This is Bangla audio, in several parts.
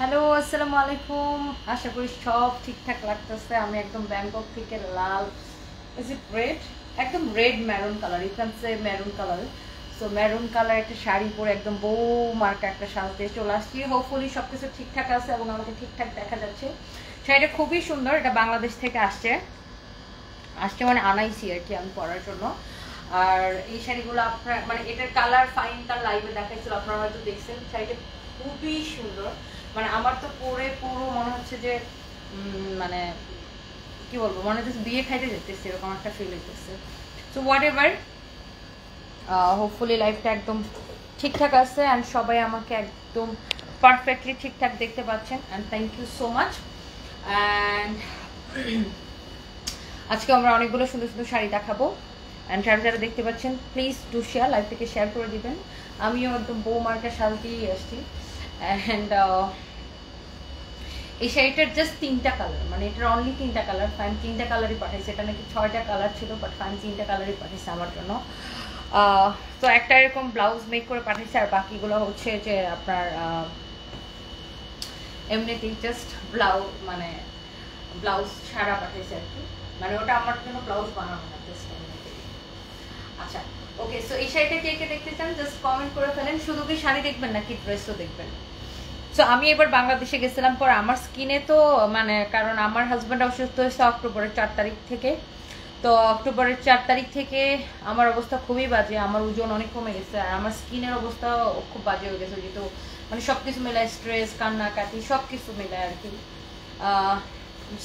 হ্যালো, আসসালামু আলাইকুম। আশা করি সব ঠিকঠাক লাগতেছে। আমি একদম ব্যাংকক থেকে লাল, ইজ ইট রেড, একদম red maroon colour, you can say maroon colour. So maroon colour একটা শাড়ি পরে একদম বউ মার্কা একটা সাজ দিয়ে চলে আসছি। হোপফুলি সব কিছু ঠিকঠাক আছে এবং আমাকে ঠিকঠাক দেখা যাচ্ছে। শাড়িটা খুবই সুন্দর, এটা বাংলাদেশ থেকে আসছে মানে আনাইছি আর কি আমি পরার জন্য। আর এই শাড়িগুলো আপনার মানে এটার কালার ফাইন কালার লাইভে দেখাইছিল, আপনারা হয়তো দেখছেন। শাড়িটা খুবই সুন্দর, মানে আমার তো পরে পুরো মনে হচ্ছে যে মানে কি বলবো, মনে হচ্ছে বিয়ে খাইতে যেতেছি, এরকম একটা ফিল হইতেছে। সো হোয়াট এভার, হোপফুলি লাইফটা একদম ঠিকঠাক আছে অ্যান্ড সবাই আমাকে একদম পারফেক্টলি ঠিকঠাক দেখতে পাচ্ছেন and thank you so much. And আজকে আমরা অনেকগুলো সুন্দর সুন্দর শাড়ি দেখাবো অ্যান্ড যারা যারা দেখতে পাচ্ছেন প্লিজ ডু শেয়ার, লাইভটাকে শেয়ার করে দিবেন। আমিও একদম বউ মার্কা শাল দিয়েই আসছি। অ্যান্ড এই শাড়িটার জাস্ট 3টা কালার, মানে এটার অনলি 3টা কালার। ফাইন 3টা কালারই পাঠাইছে, এটা নাকি 6টা কালার ছিল, বাট ফাইন 3টা কালারই পাঠিয়েছে আমার জন্য। তো একটা এরকম ব্লাউজ মেক করে পাঠিয়েছে আর বাকিগুলো হচ্ছে যে আপনার এমনিতেই জাস্ট ব্লাউজ, মানে ব্লাউজ ছাড়া পাঠিয়েছে আর কি, মানে ওটা আমার জন্য ব্লাউজ বানানো না, জাস্ট এমনিতেই। আচ্ছা ওকে, সো এই শাড়িটা কে কে দেখতে চান জাস্ট কমেন্ট করে ফেলেন। শুধু কি শাড়ি দেখবেন নাকি ড্রেসও দেখবেন? সো আমি এবার বাংলাদেশে গেছিলাম পর আমার স্কিনে তো মানে, কারণ আমার হাজব্যান্ড অসুস্থ হয়েছে অক্টোবরের 4 তারিখ থেকে। তো অক্টোবরের 4 তারিখ থেকে আমার অবস্থা খুবই বাজে, আমার ওজন অনেক কমে গেছে আর আমার স্কিনের অবস্থা খুব বাজে হয়ে গেছে, যেহেতু মানে সব কিছু মেলায় স্ট্রেস, কান্নাকাটি সব কিছু মেলায় আর কি,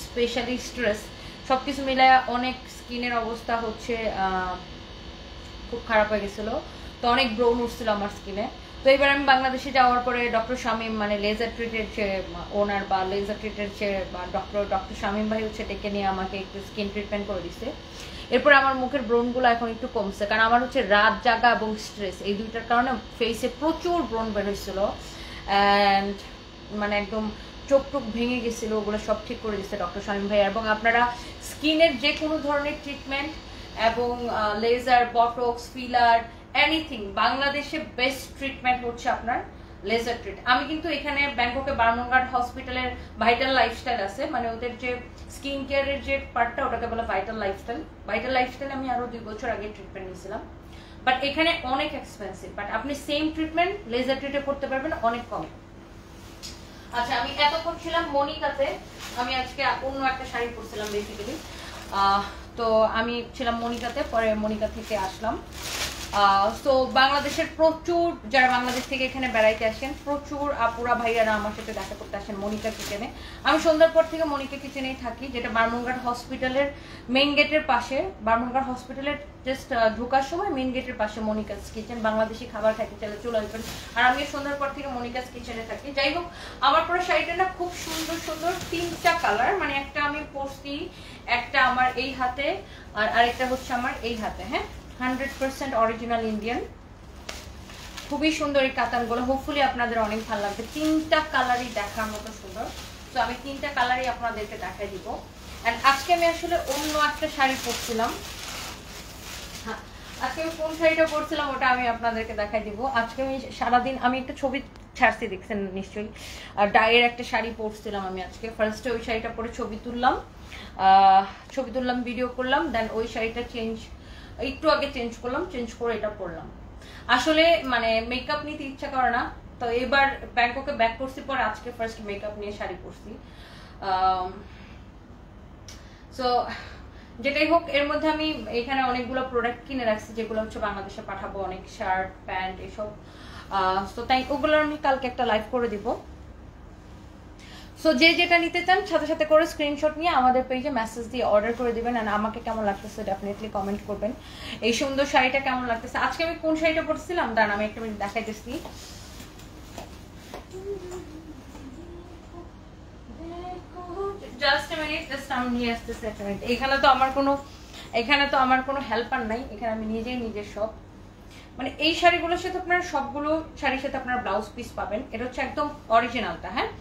স্পেশালি স্ট্রেস, সব কিছু মিলায় অনেক স্কিনের অবস্থা হচ্ছে খুব খারাপ হয়ে গেছিলো। তো অনেক ব্রণ উঠছিল আমার স্কিনে। তো এবার আমি বাংলাদেশে যাওয়ার পরে ডক্টর শামীম, মানে লেজার ট্রিটের যে ওনার বা লেজার ট্রিটের যে ডক্টর শামীম ভাই হচ্ছে ডেকে নিয়ে আমাকে একটু স্কিন ট্রিটমেন্ট করে দিছে। এরপর আমার মুখের ব্রণগুলো এখন একটু কমছে, কারণ আমার হচ্ছে রাত জাগা এবং স্ট্রেস, এই দুইটার কারণে ফেসে প্রচুর ব্রণ বের হয়েছিল অ্যান্ড মানে একদম চোখ টোক ভেঙে গেছিলো, ওগুলো সব ঠিক করে দিচ্ছে ডক্টর শামীম ভাই। এবং আপনারা স্কিনের যে কোনো ধরনের ট্রিটমেন্ট এবং লেজার, বটক্স, ফিলার, এনিথিং, বাংলাদেশে বেস্ট ট্রিটমেন্ট হচ্ছে আপনার লেজার ট্রিট। আমি কিন্তু এখানে ব্যাংককে বার্মনগার্ড হসপিটালের ভাইটাল লাইফস্টাইল আছে, মানে ওদের যে স্কিন কেয়ারের যে পার্টটা ওটাকে বলে ভাইটাল লাইফস্টাইল। ভাইটাল লাইফস্টাইল আমি আরো 2 বছর আগে ট্রিটমেন্ট নিয়েছিলাম, বাট এখানে অনেক এক্সপেন্সিভ, বাট আপনি সেম ট্রিটমেন্ট লেজার ট্রিটে করতে পারবেন অনেক কম। আচ্ছা, আমি এতক্ষণ ছিলাম মনিকাতে, আমি আজকে অন্য একটা শাড়ি পরছিলাম বেসিক্যালি। তো আমি ছিলাম মনিকাতে, পরে মনিকা থেকে আসলাম। তো বাংলাদেশের প্রচুর যারা বাংলাদেশ থেকে এখানে বেড়াইতে আসেন, প্রচুর আপুরা ভাইয়ারা আমার সাথে দেখা করতে আসেন মনিকা কিচেনে। আমি সন্ধ্যার পর থেকে মনিকা কিচেনেই থাকি, যেটা বার্মনগার্ড হসপিটালের মেইন গেটের পাশে। বার্মনগার্ড হসপিটালের জাস্ট ঢোকার সময় মেইন গেটের পাশে মনিকাস কিচেন। বাংলাদেশি খাবার খাইতে চাইলে চলে আসবেন। আর আমি সন্ধ্যার পর থেকে মনিকাস কিচেনে থাকি। যাই হোক, আমার পরে শাড়িটা না খুব সুন্দর সুন্দর 3টা কালার, মানে একটা আমি পরছি, একটা আমার এই হাতে আর আরেকটা হচ্ছে আমার এই হাতে। হ্যাঁ, 100% অরিজিনাল ইন্ডিয়ান, খুবই সুন্দর এই কাতানগুলো। হোপফুলি আপনাদের অনেক ভালো লাগবে। 3টা কালারই দেখার মতো সুন্দর। তো আমি 3টা কালারই আপনাদেরকে দেখাই দিব। এন্ড আজকে আমি আসলে অন্য একটা শাড়ি পরছিলাম। হ্যাঁ, আজকে আমি কোন শাড়িটা পরছিলাম ওটা আমি আপনাদেরকে দেখাই দিব। আজকে আমি সারাদিন আমি একটা ছবি ছাড়ছি, দেখছেন নিশ্চয়ই। আর ডায়ের একটা শাড়ি পরছিলাম আমি আজকে। ফার্স্টে ওই শাড়িটা পরে ছবি তুললাম, ভিডিও করলাম, দেন ওই শাড়িটা একটু আগে চেঞ্জ করলাম, চেঞ্জ করে এটা পরলাম। আসলে মানে মেকআপ নিতে ইচ্ছা করে না, তো এবার ব্যাংককে ব্যাক করছি, পরে আজকে ফার্স্ট মেকআপ নিয়ে শাড়ি পরছি। সো যেটাই হোক, এর মধ্যে আমি এখানে অনেকগুলো প্রোডাক্ট কিনে রাখছি যেগুলো হচ্ছে বাংলাদেশে পাঠাবো, অনেক শার্ট, প্যান্ট, এসব। তো তাই ওগুলো আমি কালকে একটা লাইভ করে দিব। সো যে যেটা নিতে চান সাথে সাথে করে স্ক্রিনশট নিয়ে আমাদের পেজে মেসেজ দিয়ে অর্ডার করে দিবেন। আর আমাকে কেমন লাগতেছে ডেফিনেটলি কমেন্ট করবেন। এই সুন্দর শাড়িটা কেমন লাগতেছে। আজকে আমি কোন শাড়িটা পরছিলাম দাঁড়ান আমি একটা মিনিট দেখাইতেছি। জাস্ট এ মিনিট, জাস্ট আমি নিয়ে আসতেছি একটা মিনিট। এখানে তো আমার কোনো হেল্পার নাই, এখানে আমি নিজের সব, মানে এই শাড়িগুলোর সাথে আপনারা সবগুলো শাড়ির সাথে আপনারা ব্লাউজ পিস পাবেন। এটা হচ্ছে একদম অরিজিনালটা। হ্যাঁ,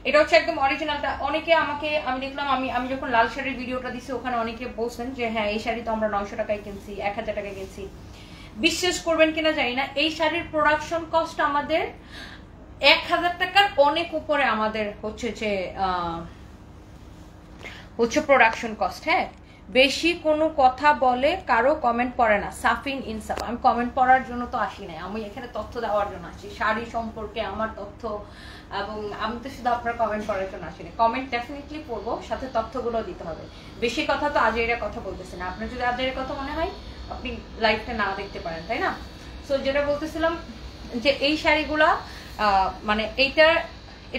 এটা হচ্ছে একদম অরিজিনালটা। অনেকে আমাকে, আমি দেখলাম আমি যখন লাল শাড়ির ভিডিওটা দিছি ওখানে অনেকে বলছেন যে হ্যাঁ এই শাড়ি তো আমরা 900 টাকায় কিনছি, 1000 টাকায় কিনছি। বিশ্বাস করবেন কিনা জানি না, এই শাড়ির প্রোডাকশন কস্ট আমাদের 1000 টাকার অনেক উপরে আমাদের হচ্ছে যে প্রোডাকশন কস্ট। হ্যাঁ, বেশি কোনো কথা বলে কারো কমেন্ট পড়ে না। সাফিন ইনসাফ, আমি কমেন্ট পড়ার জন্য তো আসি নাই, আমি এখানে তথ্য দেওয়ার জন্য আসি, শাড়ি সম্পর্কে আমার তথ্য, এবং আমি তো শুধু আপনার কমেন্ট পড়ার জন্য আসিনি। কমেন্ট ডেফিনেটলি পড়বো, সাথে তথ্যগুলো দিতে হবে। বেশি কথা তো আজের কথা বলতেছে না, আপনার যদি আজের কথা মনে হয় আপনি লাইভটা না দেখতে পারেন, তাই না? সো যেটা বলতেছিলাম যে এই শাড়িগুলা মানে এটা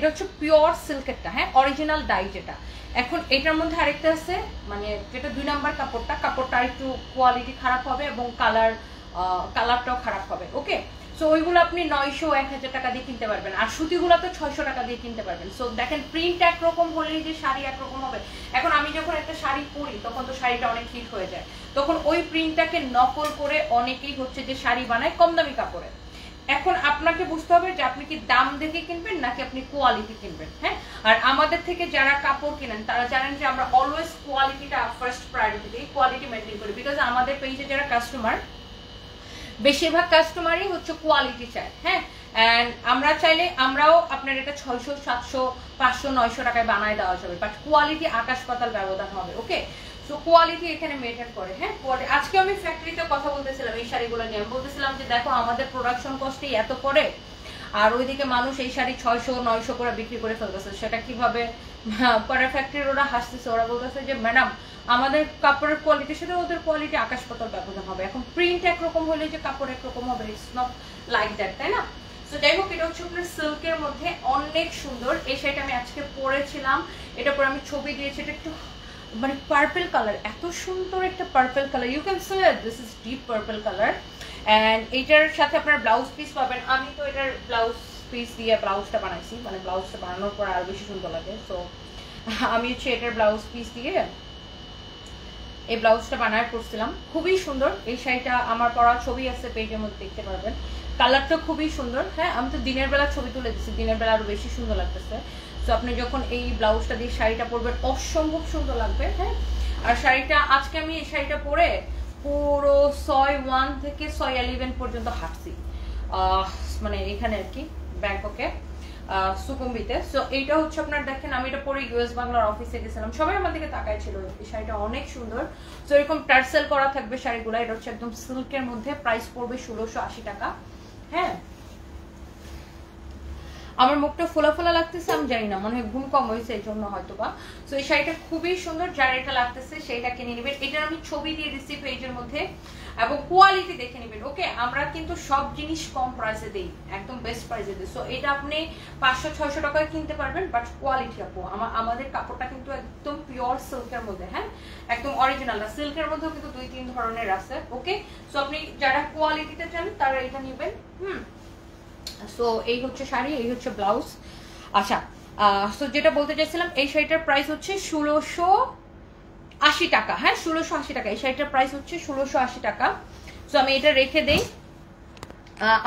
হচ্ছে পিওর সিল্কেরটা, হ্যাঁ, অরিজিনাল ডাই যেটা। এখন এটার মধ্যে আরেকটা আছে, মানে যেটা 2 নাম্বার কাপড়টা একটু কোয়ালিটি খারাপ হবে এবং কালারটাও খারাপ হবে। ওকে, সো ওইগুলো আপনি 900-1000 টাকা দিয়ে কিনতে পারবেন, আর সুতিগুলো তো 600 টাকা দিয়ে কিনতে পারবেন। সো দেখেন, প্রিন্ট একরকম হলেই যে শাড়ি একরকম হবে। এখন আমি যখন একটা শাড়ি পরি তখন তো শাড়িটা অনেক হিট হয়ে যায়, তখন ওই প্রিন্টটাকে নকল করে অনেকেই হচ্ছে যে শাড়ি বানায় কম দামি কাপড়ে। এখন আপনাকে বুঝতে হবে যে আপনি কি দাম দেখে কিনবেন নাকি আপনি কোয়ালিটি কিনবেন। হ্যাঁ, আর আমাদের থেকে যারা কাপড় কিনেন তারা জানেন যে আমরা অলওয়েজ কোয়ালিটিটা ফার্স্ট প্রায়োরিটি দিই, কোয়ালিটি মেনটেন করি, বিকজ আমাদের পেজে যারা কাস্টমার, বেশিরভাগ কাস্টমারই হচ্ছে কোয়ালিটি চায়। হ্যাঁ, এন্ড আমরা চাইলে আমরাও আপনার এটা 600, 700, 500, 900 টাকায় বানায় দেওয়া যাবে, বাট কোয়ালিটি আকাশ পাতাল ব্যবধান হবে। ওকে, সো কোয়ালিটি এখানে মেনটেন করে। হ্যাঁ, আজকে আমি ফ্যাক্টরিতে কথা বলতেছিলাম এই শাড়িগুলো নিয়ে, আমি বলতেছিলাম যে দেখো আমাদের প্রোডাকশন কস্টই এত পড়ে, আর ওইদিকে মানুষ এই শাড়ি 600-900 করে বিক্রি করে ফেলতেছে, সেটা কিভাবে? পরে ফ্যাক্টরির ওরা হাসতেছে, ওরা বলতেছে যে ম্যাডাম আমাদের কাপড়ের কোয়ালিটির সাথে ওদের কোয়ালিটি আকাশ পাতাল ব্যবধান হবে। এখন প্রিন্ট একরকম হলে যে কাপড় একরকম হবে, ইটস নট লাইক দ্যাট, তাই না? সো যাই হোক, এটা হচ্ছে আপনার সিল্কের মধ্যে অনেক সুন্দর। এই শাড়িটা আমি আজকে পরেছিলাম, এটা পরে আমি ছবি দিয়েছি। এটা একটু মানে পার্পল কালার, এত সুন্দর একটা purple colour, you can say this is deep purple colour. And এইটার সাথে আপনার ব্লাউজ পিস পাবেন। আমি তো এটার ব্লাউজ পিস দিয়ে ব্লাউজটা বানাইছি, মানে ব্লাউজটা বানানোর পর আরো বেশি সুন্দর লাগে। সো আমি হচ্ছে এটার ব্লাউজ পিস দিয়ে এই ব্লাউজটা বানায় করছিলাম, খুবই সুন্দর। এই শাড়িটা আমার পরা ছবি আছে পেজের মধ্যে, দেখতে পারবেন। কালারটা খুবই সুন্দর। হ্যাঁ, আমি তো দিনের বেলা ছবি তুলে দিচ্ছি, দিনের বেলা আরো বেশি সুন্দর লাগতেছে। তো আপনি যখন এই ব্লাউজটা দিয়ে শাড়িটা পরবেন অসম্ভব সুন্দর লাগবে। হ্যাঁ, আর শাড়িটা আজকে আমি এই শাড়িটা পরে পুরো 6-1 থেকে 6-11 পর্যন্ত হাঁটছি, মানে এখানে আর কি ব্যাংককে, সুকুম্বিতে। সো এইটা হচ্ছে আপনার দেখেন, আমি এটা পরে ইউএস বাংলার অফিসে গেছিলাম, সবাই আমার দিকে তাকায় ছিল। এই শাড়িটা অনেক সুন্দর। তো এরকম টার্সেল করা থাকবে শাড়িগুলো। এটা হচ্ছে একদম সিল্কের মধ্যে, প্রাইস পড়বে 1680 টাকা। হ্যাঁ, আমার মুখটা ফোলা ফোলা লাগতেছে, আমি জানি না, মনে হয় ঘুম কম হয়েছে এই জন্য হয়তো বা। সো এই শাড়িটা খুবই সুন্দর, যার এটা লাগতেছে সেইটা কিনে নেবেন। এটার আমি ছবি দিয়ে দিচ্ছি পেজের মধ্যে, এবং কোয়ালিটি দেখে নেবেন। ওকে, আমরা কিন্তু সব জিনিস কম প্রাইসে দিই, একদম বেস্ট প্রাইসে দিই। সো এটা আপনি 500-600 টাকায় কিনতে পারবেন, বাট কোয়ালিটি আপু আমাদের কাপড়টা কিন্তু একদম পিওর সিল্কের মধ্যে। হ্যাঁ, একদম অরিজিনাল না, সিল্কের মধ্যেও কিন্তু 2-3 ধরনের আছে। ওকে, সো আপনি যারা কোয়ালিটিতে চান তারা এটা নেবেন। সো এই হচ্ছে শাড়ি, এই হচ্ছে ব্লাউজ। আচ্ছা, সো যেটা বলতে চাইছিলাম, এই শাড়িটার প্রাইস হচ্ছে 1680 টাকা। হ্যাঁ, 1680 টাকা। এই শাড়িটার প্রাইস হচ্ছে 1680 টাকা। সো আমি এটা রেখে দেই।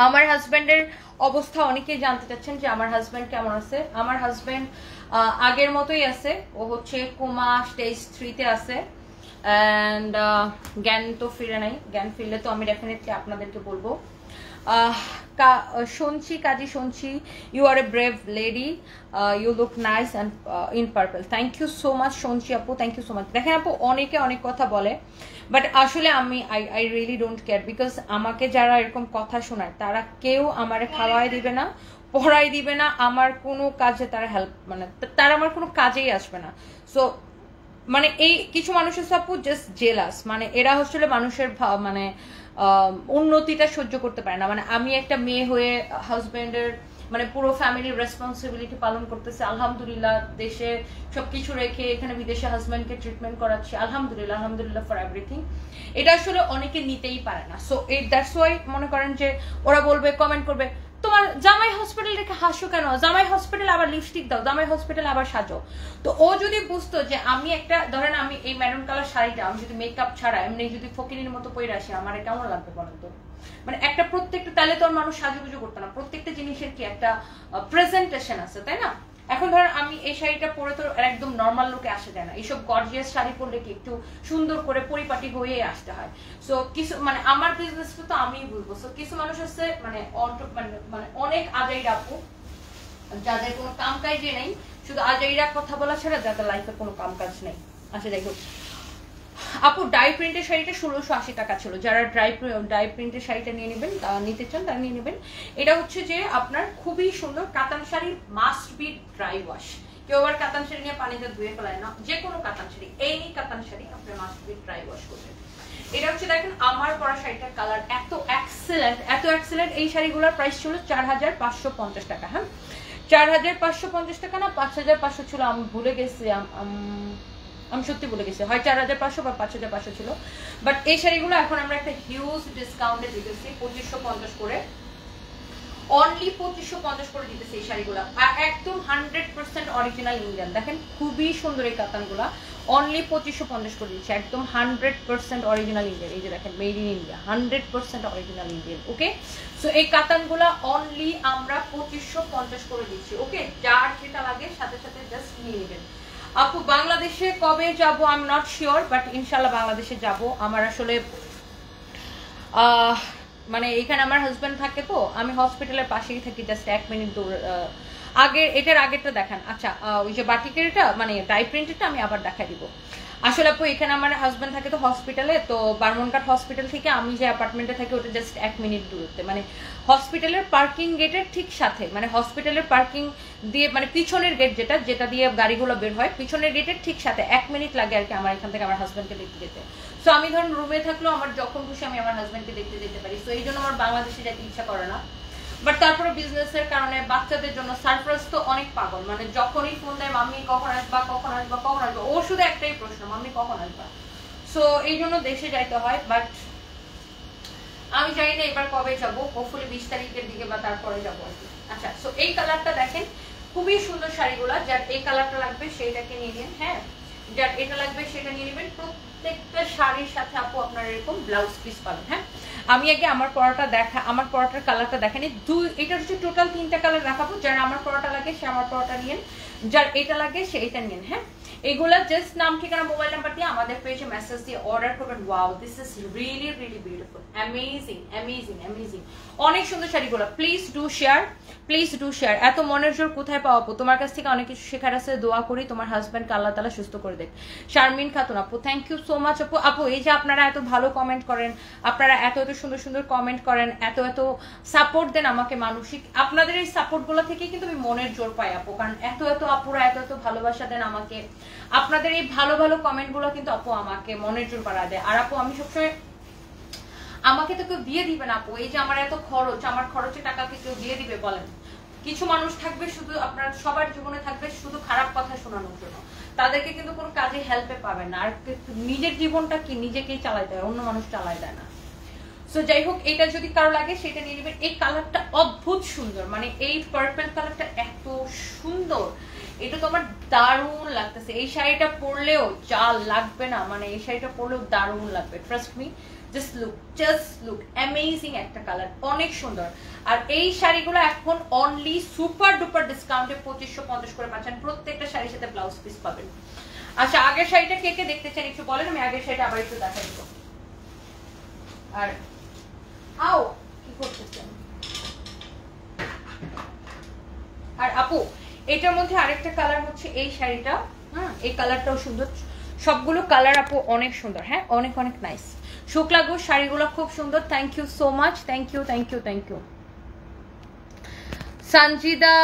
আমার হাজব্যান্ডের অবস্থা অনেকেই জানতে চাচ্ছেন যে আমার হাজব্যান্ড কেমন আছে। আমার হাজব্যান্ড আগের মতোই আছে, ও হচ্ছে কোমা স্টেজ 3-তে আছে। অ্যান্ড জ্ঞান তো ফিরে নাই, জ্ঞান ফিরলে তো আমি ডেফিনেটলি আপনাদেরকে বলবো। শুনছি কাজী, শুনছি you are a brave lady, you look nice and in purple. Thank you so much শুনছি আপু, থ্যাংক ইউ সো মাচ। দেখেন আপু, অনেকে অনেক কথা বলে, বাট আসলে আমি I really don't care, because আমাকে যারা এরকম কথা শোনায় তারা কেউ আমারে খাওয়াই দিবে না, পড়াই দিবে না, আমার কোনো কাজে তারা হেল্প, মানে তারা আমার কোনো কাজেই আসবে না। সো মানে এই কিছু মানুষের আপু জাস্ট জেলাস, মানে এরা হচ্ছে মানুষের মানে উন্নতিটা সহ্য করতে পারে না। মানে আমি একটা মেয়ে হয়ে হাজবেন্ডের মানে পুরো ফ্যামিলির রেসপন্সিবিলিটি পালন করতেছে, আলহামদুলিল্লাহ। দেশে সবকিছু রেখে এখানে বিদেশে হাজবেন্ডকে ট্রিটমেন্ট করাচ্ছি, আলহামদুলিল্লাহ, আলহামদুলিল্লাহ ফর এভরিথিং। এটা আসলে অনেকে নিতেই পারে না। সো দ্যাটস ওয়াই মনে করেন যে ওরা বলবে, কমেন্ট করবে, তোমার জামাই হসপিটাল রেখে হাসো কেন, জামাই হসপিটাল আবার লিপস্টিক দাও, জামাই হসপিটাল আবার সাজো। তো ও যদি বুঝতো যে আমি একটা, ধরেন আমি এই ম্যারুন কালার শাড়িটা আমি যদি মেকআপ ছাড়া এমনি যদি ফকিনির মতো পরে আসি, আমার কেমন লাগবে বলেন তো? মানে একটা প্রত্যেকটা, তাহলে তো মানুষ সাজুগুজু করতো না। প্রত্যেকটা জিনিসের কি একটা প্রেজেন্টেশন আছে, তাই না? এখন ধরেন আমি এই শাড়িটা পরে তো একদম নর্মাল লুকে আসা যায় না, এইসব গর্জিয়াস শাড়ি পরলে কি একটু সুন্দর করে পরিপাটি হয়ে আসতে হয়। সো কিছু মানে আমার বিজনেসটা তো আমিই বুঝবো। সো কিছু মানুষ আছে মানে মানে অনেক আগাই আপু, যাদের কোনো কাম কাজই নেই, শুধু আজাইরা কথা বলা ছাড়া যাদের লাইফে কোনো কাম কাজ নেই। আচ্ছা যাই হোক আপু, ডাই প্রিন্টের শাড়িটা 1680 টাকা ছিল। যারা ডাই প্রিন্টের শাড়িটা নিয়ে নেবেন, নিতে চান তারা নিয়ে নেবেন। এটা হচ্ছে যে আপনার খুবই সুন্দর কাতান sari, must be dry wash. কেউ আবার কাতান শাড়ি নিয়ে পানিতে ধুয়ে ফেলায় না, যে কোনো কাতান শাড়ি, এই কাতান শাড়ি আপনার মাস্ট বি ড্রাই ওয়াশ করবেন। এটা হচ্ছে দেখেন আমার পরা শাড়িটার কালার এত এক্সেলেন্ট, এত এক্সেলেন্ট। এই শাড়িগুলোর প্রাইস ছিল 4550 টাকা। হ্যাঁ 4550 টাকা না 5500 ছিল, আমি ভুলে গেছি, আমি সত্যি বলে গেছি, হয় 4500 বা 5500 ছিল। বাট এই শাড়িগুলো এখন আমরা একটা হিউজ ডিসকাউন্টে দিতেছি, 2550 করে, অনলি 2550 করে দিতেছি এই শাড়িগুলো। আর একদম 100% অরিজিনাল ইন্ডিয়ান। দেখেন খুবই সুন্দর এই কাতানগুলা, অনলি 2550 করে দিচ্ছি, একদম 100% অরিজিনাল ইন্ডিয়ান। এই যে দেখেন made in India, 100% original Indian. Okay, so এই কাতানগুলা অনলি আমরা 2550 করে দিচ্ছি। ওকে, যার যেটা লাগে সাথে সাথে জাস্ট নিয়ে নেবেন। আপু বাংলাদেশে কবে যাব I am not sure, but ইনশাল্লাহ বাংলাদেশে যাব। আমার আসলে মানে এখানে আমার হাজব্যান্ড থাকে, তো আমি হসপিটালের পাশেই থাকি, জাস্ট 1 মিনিট দূর। এটার আগেরটা দেখান। আচ্ছা ওই যে বাটিকের এটা মানে ডাই প্রিন্টেরটা আমি আবার দেখাই দিব। আসলে আপু এখানে আমার হাজব্যান্ড থাকে তো হসপিটালে, তো বারমনঘাট হসপিটাল থেকে আমি যে অ্যাপার্টমেন্টে থাকি ওটা জাস্ট 1 মিনিট দূরত্বে, মানে হসপিটালের পার্কিং গেটের ঠিক সাথে, মানে হসপিটালের পার্কিং দিয়ে মানে পিছনের গেট যেটা দিয়ে গাড়িগুলো বের হয়, পিছনের গেটের ঠিক সাথে 1 মিনিট লাগে আর কি আমার এখান থেকে আমার হাজব্যান্ডকে দেখতে যেতে। সো আমি ধরুন রুমে থাকলেও আমার যখন খুশি আমি আমার হাজব্যান্ডকে দেখতে যেতে পারি। সো এই জন্য আমার বাংলাদেশে যেতে ইচ্ছা করে না। বাট তারপরে বিজনেসের কারণে বাচ্চাদের জন্য সারপ্রাইজ তো অনেক পাগল, মানে যখনই ফোন দেয় মাম্মি কখন আসবা কখন আসবা কখন আসবা, ও শুধু একটাই প্রশ্ন মাম্মি কখন আসবা। সো এই জন্য দেশে যাইতে হয়। বাট আমি জানি না এবার কবে যাবো, হোপফুলি 20 তারিখের দিকে বা তারপরে যাবো আর কি। আচ্ছা সো এই কালারটা দেখেন খুবই সুন্দর শাড়িগুলা, যার এই কালারটা লাগবে সেইটাকে নিয়ে নিন। হ্যাঁ যার এটা লাগবে সেটা নিয়ে নেবেন। প্রত্যেকটা শাড়ির সাথে আপু আপনারা এরকম ব্লাউজ পিস পাবেন। হ্যাঁ আমি আগে আমার পরাটা আমার পরাটার কালারটা দেখেনি, এটা হচ্ছে টোটাল 3টা কালার দেখাবো। যার আমার পরাটা লাগে সে আমার পরাটা নিন, যার এটা লাগে সে এটা নিন। হ্যাঁ এগুলা জাস্ট নাম ঠিকানা মোবাইল নাম্বার দিয়ে আমাদের পেজে মেসেজ দিয়ে অর্ডার করবেন। Wow this is really really beautiful, amazing amazing amazing, অনেক সুন্দর শাড়িগুলো। Please do share, please do share. এত মনের জোর কোথায় পাওয়া আপু, তোমার কাছ থেকে অনেক কিছু শেখার আছে। দোয়া করি তোমার হাজব্যান্ডকে আল্লাহ তাআলা সুস্থ করে দেখ। শারমিন খাতুন আপু থ্যাংক ইউ সো মাচ আপু। আপু এই যে আপনারা এত ভালো কমেন্ট করেন, আপনারা এত এত সুন্দর সুন্দর কমেন্ট করেন, এত এত সাপোর্ট দেন আমাকে মানসিক, আপনাদের এই সাপোর্টগুলো থেকেই কিন্তু আমি মনের জোর পাই আপু। কারণ এত এত আপুরা এত এত ভালোবাসা দেন আমাকে, আপনাদের এই ভালো ভালো কমেন্টগুলো কিন্তু আপু আমাকে মনের জোর বাড়া দেয়। আর আপু আমি সবসময়, আমাকে তো কেউ দিয়ে দিবে না আপু, এই যে আমার এত খরচ, আমার খরচের টাকা কি কেউ দিয়ে দিবে বলেন? কিছু মানুষ থাকবে শুধু, আপনার সবার জীবনে থাকবে শুধু খারাপ কথা শোনানোর জন্য, তাদেরকে কিন্তু কোনো কাজে হেল্পে পাবেন না। আর নিজের জীবনটা কি নিজেকেই চালাইতে হয়, অন্য মানুষ চালায় দেয় না। সো যাই হোক এটা যদি কারো লাগে সেটা নিয়ে নেবেন। এই কালারটা অদ্ভুত সুন্দর, মানে এই পার্পল কালারটা এত সুন্দর, এটা তো আমার দারুণ লাগতেছে। এই শাড়িটা পরলেও যা লাগবে না, মানে এই শাড়িটা পরলেও দারুণ লাগবে, trust me. Just look amazing একটা কালার, অনেক সুন্দর। আর এই শাড়িগুলো এখন অনলি সুপার ডুপার ডিসকাউন্টে 2550 করে পাচ্ছেন। প্রত্যেকটা শাড়ির সাথে ব্লাউজ পিস পাবেন। আচ্ছা আগের শাড়িটা কে কে দেখতে চান একটু বলেন, আমি আগের শাড়িটা আবার একটু দেখা দিব। আর আও কি করতেছেন? আর আপু এটার মধ্যে আরেকটা কালার হচ্ছে এই শাড়িটা। হ্যাঁ এই কালারটাও সুন্দর, সবগুলো কালার আপু অনেক সুন্দর। হ্যাঁ অনেক অনেক নাইস। শুক্লা ঘোষ শাড়িগুলো খুব সুন্দর, thank you so much, thank you thank you thank you. Sanjida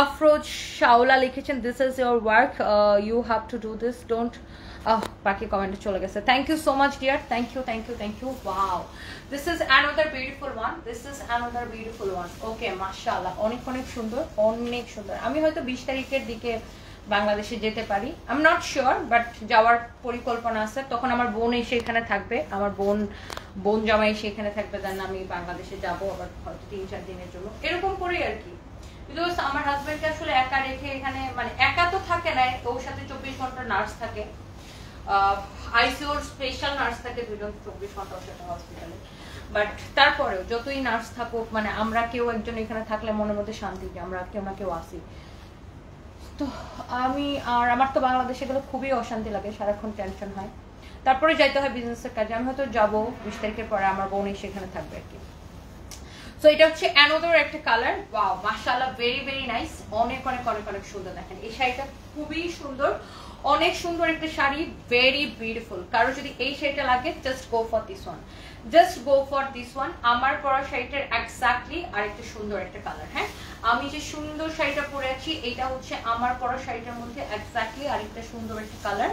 Afroz Shaola লিখেছেন this is your work, you have to do this, don't. বাকি কমেন্টে চলে গেছে, thank you so much dear, thank you thank you thank you. Wow this is another beautiful one, this is another beautiful one. Okay মাশাআল্লাহ অনেক অনেক সুন্দর, অনেক সুন্দর। আমি হয়তো 20 তারিখের দিকে বাংলাদেশে যেতে পারি, I am not sure, but যাওয়ার পরিকল্পনা আছে। তখন আমার বোন এসে এখানে থাকবে, আমার বোন জামাই এসে এখানে থাকবে, দেন আমি বাংলাদেশে যাবো আবার হয়তো 3-4 দিনের জন্য, এরকম করেই আর কি। বিকজ আমার হাজবেন্ডকে আসলে একা রেখে এখানে, মানে একা তো থাকে না, ওর সাথে 24 ঘন্টা নার্স থাকে, আইসিইউর স্পেশাল নার্স থাকে 24 ঘন্টা ওর সাথে হসপিটালে। বাট তারপরেও যতই নার্স থাকুক, মানে আমরা কেউ একজন এখানে থাকলে মনের মধ্যে শান্তি, যে আমরা কেউ না কেউ আসি। তো আমার তো বাংলাদেশে গেলে খুবই অশান্তি লাগে, সারাক্ষণ টেনশন হয়। তারপরে যাইতে হয় বিজনেসের কাজে, আমি হয়তো যাবো 20 তারিখের পরে, আমার বোন সেখানে থাকবে আর কি। সো এটা হচ্ছে অ্যানোদার একটা কালার। ওয়াও মাশাআল্লাহ, ভেরি ভেরি নাইস, অনেক অনেক অনেক অনেক সুন্দর। দেখেন এই শাড়িটা খুবই সুন্দর, অনেক সুন্দর একটা শাড়ি, ভেরি বিউটিফুল। কারো যদি এই শাড়িটা লাগে just go for this one, just go for this one. আমার পরা শাড়িটার এক্স্যাক্টলি আরেকটা সুন্দর একটা কালার। হ্যাঁ, আমি যে সুন্দর শাড়িটা পরে আছি এটা হচ্ছে আমার পরা শাড়িটার মধ্যে এক্স্যাক্টলি আরেকটা সুন্দর একটা কালার।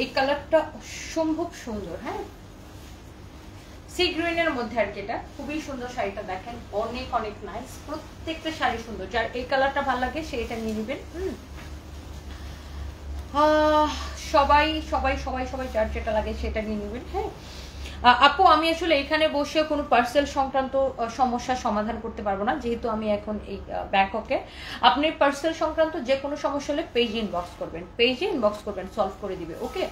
এই কালারটা অসম্ভব সুন্দর। হ্যাঁ, সি গ্রিনের মধ্যে আর কি, এটা খুবই সুন্দর শাড়িটা। দেখেন অনেক অনেক নাইস, প্রত্যেকটা শাড়ি সুন্দর। যার এই কালারটা ভালো লাগে সে এটা নিয়ে নেবেন। সবাই সবাই সবাই সবাই যার যেটা লাগে সেটা নিয়ে নেবেন। হ্যাঁ আপু, আমি আসলে এখানে বসে কোনো পার্সেল সংক্রান্ত সমস্যার সমাধান করতে পারবো না, যেহেতু আমি এখন এই ব্যাংককে। আপনি পার্সেল সংক্রান্ত যে কোনো সমস্যা হলে পেজে ইনবক্স করবেন, পেজে ইনবক্স করবেন, সলভ করে দিবে। ওকে,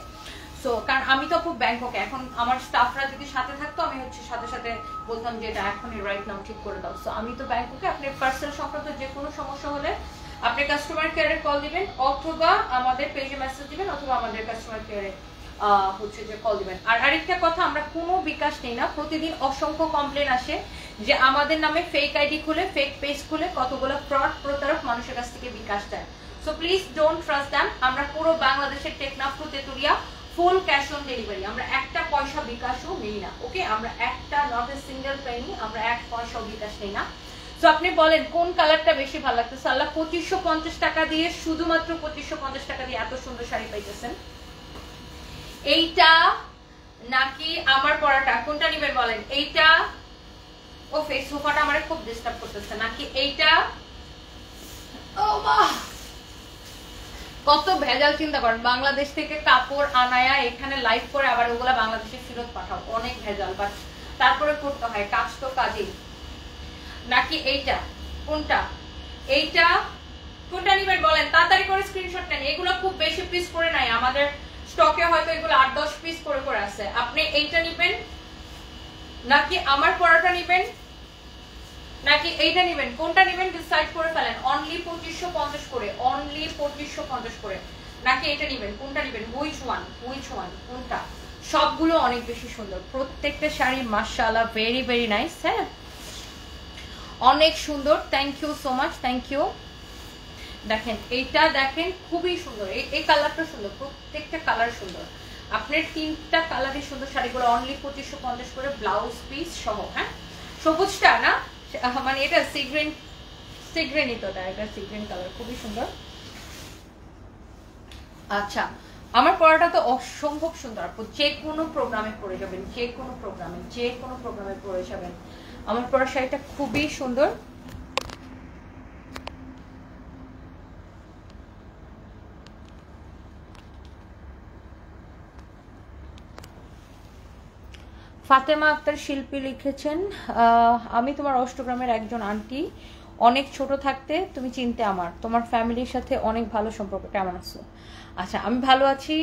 সো কারণ আমি তো আপু ব্যাংককে, এখন আমার স্টাফরা যদি সাথে থাকতো আমি হচ্ছে সাথে সাথে বলতাম যে এটা এখনই রাইট নাও ঠিক করে দাও। সো আমি তো ব্যাংককে, আপনি পার্সেল সংক্রান্ত যে কোনো সমস্যা হলে আপনি কাস্টমার কেয়ারে কল দিবেন, অথবা আমাদের পেজে মেসেজ দিবেন, অথবা আমাদের কাস্টমার কেয়ারে হচ্ছে যে কল দিবেন। আর আরেকটা কথা, আমরা কোনো বিকাশ নেই না। প্রতিদিন অসংখ্য কমপ্লেন আসে যে আমাদের নামে ফেক আইডি খুলে, ফেক পেজ খুলে কতগুলো ফ্রড প্রতারক মানুষের কাছ থেকে বিকাশ দেয়। So please don't trust them. আমরা পুরো বাংলাদেশের Teknaf to Tetulia full cash on delivery, আমরা একটা পয়সা বিকাশও নেই না। ওকে, আমরা একটা নট এ সিঙ্গেল পেনি, আমরা এক পয়সাও বিকাশ নেই না। তো আপনি বলেন কোন কালারটা বেশি ভালো লাগতেছে? আল্লাহ 2550 টাকা দিয়ে, শুধুমাত্র 2550 টাকা দিয়ে এত সুন্দর শাড়ি পাইতেছেন। এইটা নাকি আমার পরাটা, কোনটা নিবেন বলেন? এইটা, ও ফেস সোফাটা আমার খুব ডিস্টার্ব করতেছে, নাকি এইটা? ও বাহ, কত ভেজাল চিন্তা করেন। বাংলাদেশ থেকে কাপড় আনায়া এখানে লাইভ করে আবার ওগুলা বাংলাদেশে ফেরত পাঠাও, অনেক ভেজাল, বাট তারপরে করতে হয়, কাজ তো কাজেই। নাকি এইটা, কোনটা? এইটা, কোনটা নিবেন বলেন? তাড়াতাড়ি করে স্ক্রিনশট নেন। এগুলো খুব বেশি পিস করে নাই আমাদের স্টকে, হয়তো এগুলো 8-10 পিস করে করে আছে। আপনি এইটা নিবেন, নাকি আমার পরাটা নিবেন, নাকি এইটা নিবেন? কোনটা নিবেন ডিসাইড করে ফেলেন। অনলি 2550 করে, অনলি 2550 করে। নাকি এটা নিবেন? কোনটা নিবেন? হুইচ ওয়ান, হুইচ ওয়ান, কোনটা? সবগুলো অনেক বেশি সুন্দর, প্রত্যেকটা শাড়ি মাশাআল্লাহ ভেরি ভেরি নাইস। হ্যাঁ, অনেক সুন্দর, thank you so much, thank you. দেখেন এইটা, দেখেন খুবই সুন্দর, এই কালারটা সুন্দর, প্রত্যেকটা কালার সুন্দর। আপনার তিনটা কালারই সুন্দর। শাড়িগুলো অনলি 2550 করে, ব্লাউজ পিস সহ। হ্যাঁ, সবুজটা না, মানে এটা সিগ্রিন, সিগ্রিনই তো, এটা সিগ্রিন কালার, খুবই সুন্দর। আচ্ছা, আমার পরাটা তো অসম্ভব সুন্দর আপু, যে কোনো প্রোগ্রামে পরে যাবেন, যে কোনো প্রোগ্রামে, যে কোনো প্রোগ্রামে পরে যাবেন। আমার পরা শাড়িটা খুবই সুন্দর। ফাতেমা আক্তার শিল্পী লিখেছেন, আমি তোমার অষ্টগ্রামের একজন আন্টি, অনেক ছোট থাকতে তুমি চিনতে আমার, তোমার ফ্যামিলির সাথে অনেক ভালো সম্পর্ক, কেমন আছো? আচ্ছা, আমি ভালো আছি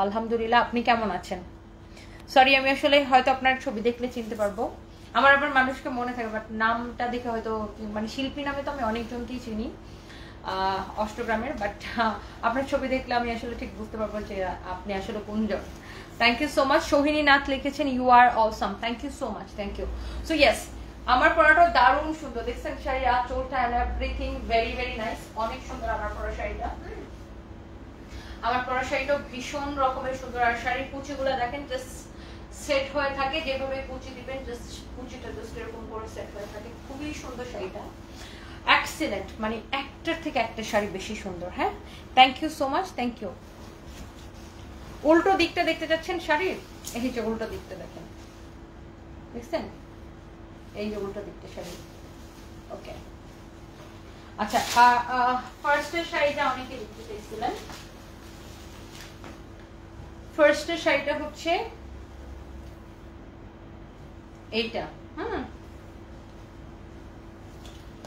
আলহামদুলিল্লাহ, আপনি কেমন আছেন? সরি, আমি আসলে হয়তো আপনার ছবি দেখলে চিনতে পারবো, আমার আবার মানুষকে মনে থাকে, বাট নামটা দেখে হয়তো, মানে শিল্পী নামে তো আমি অনেকজনকেই চিনি অষ্টগ্রামের, বাট আপনার ছবি দেখলে আমি আসলে ঠিক বুঝতে পারবো যে আপনি আসলে কোনজন। Thank you so much. Sohini Nath লিখেছেন, you are awesome, thank you so much, thank you. So yes, আমার পরাটা দারুণ সুন্দর, দেখছেন শাড়ির আঁচলটা and everything very very nice, অনেক সুন্দর আমার পরা শাড়িটা। আমার পরা শাড়িটা ভীষণ রকমের সুন্দর। আর শাড়ির কুচিগুলো দেখেন জাস্ট সেট হয়ে থাকে, যেভাবে কুচি দিবেন জাস্ট কুচিটা জাস্ট এরকম করে সেট হয়ে থাকে, খুবই সুন্দর শাড়িটা, এক্সিলেন্ট, মানে একটার থেকে একটা শাড়ি বেশি সুন্দর। হ্যাঁ, thank you so much, thank you. উল্টো দিকটা দেখতে যাচ্ছেন শাড়ির, এই যে উল্টো দিকটা দেখেন, দেখছেন? এই যে উল্টো দিকটা শাড়ি। ওকে, আচ্ছা, ফার্স্টের শাড়িটা অনেকে দেখতে চাইছিলেন। ফার্স্টের শাড়িটা হচ্ছে এইটা।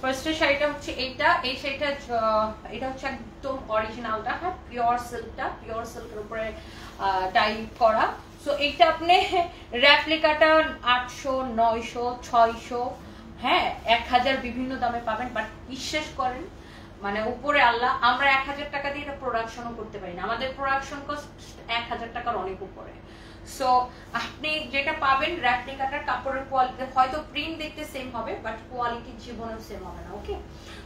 ফার্স্টের শাড়িটা হচ্ছে এইটা, এই শাড়িটা, এটা হচ্ছে একদম অরিজিনালটা। হ্যাঁ, পিওর সিল্কটা, পিওর সিল্কের উপরে ডাই করা। সো এইটা আপনি রেপ্লিকাটা 800, 900, 600, হ্যাঁ 1000 বিভিন্ন দামে পাবেন, বাট বিশ্বাস করেন, মানে উপরে আল্লাহ, আমরা 1000 টাকা দিয়ে এটা প্রোডাকশনও করতে পারি না, আমাদের প্রোডাকশন কস্ট 1000 টাকার অনেক উপরে। সো আপনি যেটা পাবেন রেপ্লিকাটার কাপড়ের কোয়ালিটি হয়তো প্রিন্ট দেখতে সেম হবে, বাট কোয়ালিটি জীবনেও সেম হবে না। ওকে,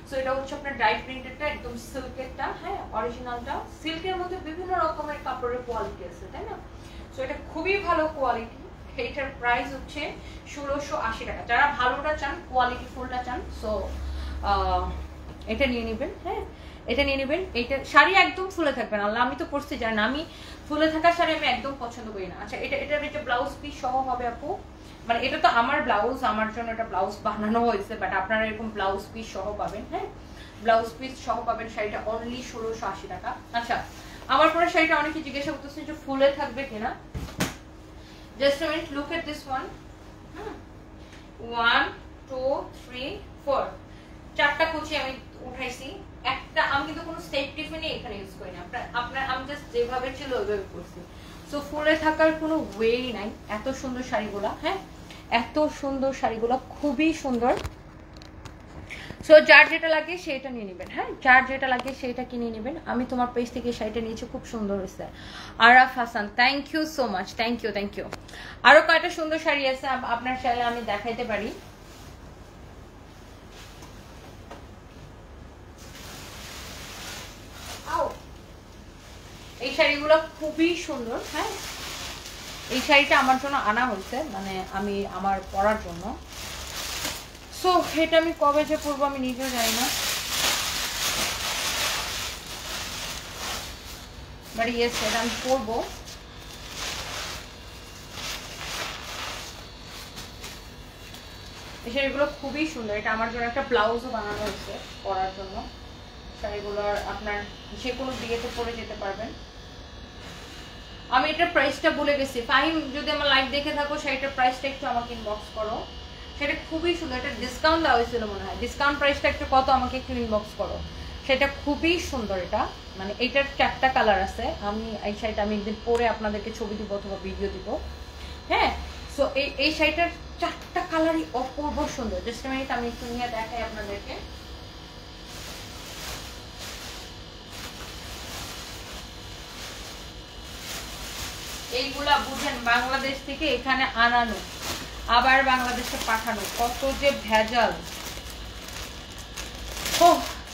সো এটা হচ্ছে আপনার ড্রাই প্রিন্টেডটা, একদম সিল্কেরটা। হ্যাঁ, অরিজিনালটা সিল্কের মধ্যে বিভিন্ন রকমের কাপড়ের কোয়ালিটি আছে, তাই না? সো এটা খুবই ভালো কোয়ালিটি। এটার প্রাইস হচ্ছে 1680 টাকা। যারা ভালোটা চান, কোয়ালিটি ফুলটা চান, সো এটা নিয়ে নেবেন। হ্যাঁ, এটা নিয়ে নেবেন। এটা শাড়ি একদম ফুলে থাকবে না, আমি তো পরতে জানি না, আমি ফুলে থাকা শাড়ি আমি একদম পছন্দ করি না। আচ্ছা, এটার একটা ব্লাউজ পিস সহ হবে আপু, মানে এটা তো আমার ব্লাউজ, আমার জন্য এটা ব্লাউজ বানানো হয়েছে, বাট আপনারা এরকম ব্লাউজ পিস সহ পাবেন। হ্যাঁ, ব্লাউজ পিস সহ পাবেন। শাড়িটা অনলি 1680 টাকা। আচ্ছা, আমার পরে শাড়িটা অনেকে জিজ্ঞাসা করতেছেন যে ফুলে থাকবে কিনা। Just a minute, look at this one. 1 2 3 4 চারটা কুচি আমি উঠাইছি। একটা আমি কিন্তু কোনো সেফ টিফিনে এখানে ইউজ করি না, আপনার আমি জাস্ট যেভাবে ছিল ওইভাবে করছি। সো ফুলে থাকার কোনো ওয়েই নাই। এত সুন্দর শাড়িগুলো, হ্যাঁ এত সুন্দর শাড়িগুলো, খুবই সুন্দর। সো যার যেটা লাগে সেটা নিয়ে নেবেন। হ্যাঁ, যার যেটা লাগে সেটা কিনে নেবেন। আমি তোমার পেজ থেকে শাড়িটা নিয়েছি, খুব সুন্দর হয়েছে। Araf Hasan, thank you so much, thank you thank you. আরো কয়টা সুন্দর শাড়ি আছে আপনার চাইলে আমি দেখাইতে পারি। এই শাড়িগুলো খুবই সুন্দর। হ্যাঁ, এই শাড়িটা আমার জন্য আনা হয়েছে, মানে আমি আমার পরার জন্য। সো এটা আমি কবে যে পরবো আমি নিজেও জানি না, বাট ইয়েস এটা আমি পরবো। এই শাড়িগুলো খুবই সুন্দর। এটা আমার জন্য একটা ব্লাউজও বানানো হয়েছে পরার জন্য। শাড়িগুলোর আপনার যে কোনো বিয়েতে পরে যেতে পারবেন। আমি এটার প্রাইসটা ভুলে গেছি। ফাহিম, যদি আমার লাইভ দেখে থাকো, শাড়িটার প্রাইসটা একটু আমাকে ইনবক্স করো। সেটা খুবই সুন্দর, এটা ডিসকাউন্ট দেওয়া হয়েছিল মনে হয়। ডিসকাউন্ট প্রাইসটা একটু কত আমাকে একটু ইনবক্স করো। সেটা খুবই সুন্দর। এটা মানে এইটার 4টা কালার আছে। আমি এই শাড়িটা আমি একদিন পরে আপনাদেরকে ছবি দিব অথবা ভিডিও দিব। হ্যাঁ, সো এই শাড়িটার 4টা কালারই অপূর্ব সুন্দর। জাস্ট মিনিট, আমি একটু নিয়ে দেখাই আপনাদেরকে। এইগুলা বুঝেন বাংলাদেশ থেকে এখানে আনানো, আবার বাংলাদেশে পাঠানো, কত যে ভেজাল। ও,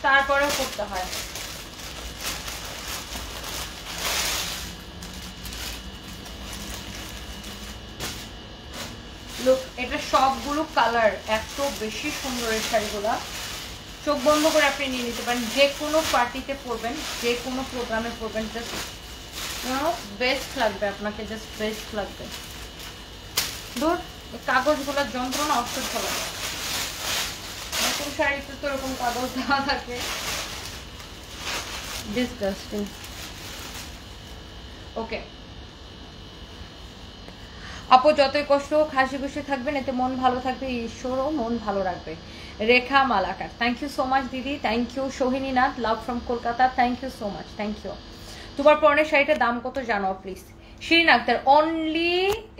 তারপরেও করতে হয়। লুক, এটা সবগুলো কালার এত বেশি সুন্দর। এই শাড়িগুলা চোখ বন্ধ করে আপনি নিয়ে নিতে পারেন। যে কোনো পার্টিতে পরবেন, যে কোনো প্রোগ্রামে পরবেন, জাস্ট বেস্ট লাগবে আপনাকে, জাস্ট বেস্ট লাগবে। দূর, এই কাগজগুলোর যন্ত্রণা অসহ্য লাগে। নতুন শাড়িতে তো এরকম কাগজ দেওয়া থাকে, ডিসগাস্টিং। ওকে আপু, যতই কষ্ট হোক হাসি খুশি থাকবেন, এতে মন ভালো থাকবে, ঈশ্বরও মন ভালো রাখবে। Rekha Malakar, thank you so much দিদি, thank you. Sohini Nath, love from Kolkata, thank you so much, thank you. তোমার পরনের শাড়িটার দাম কত জানো প্লিজ? শিরিন আক্তার, অনলি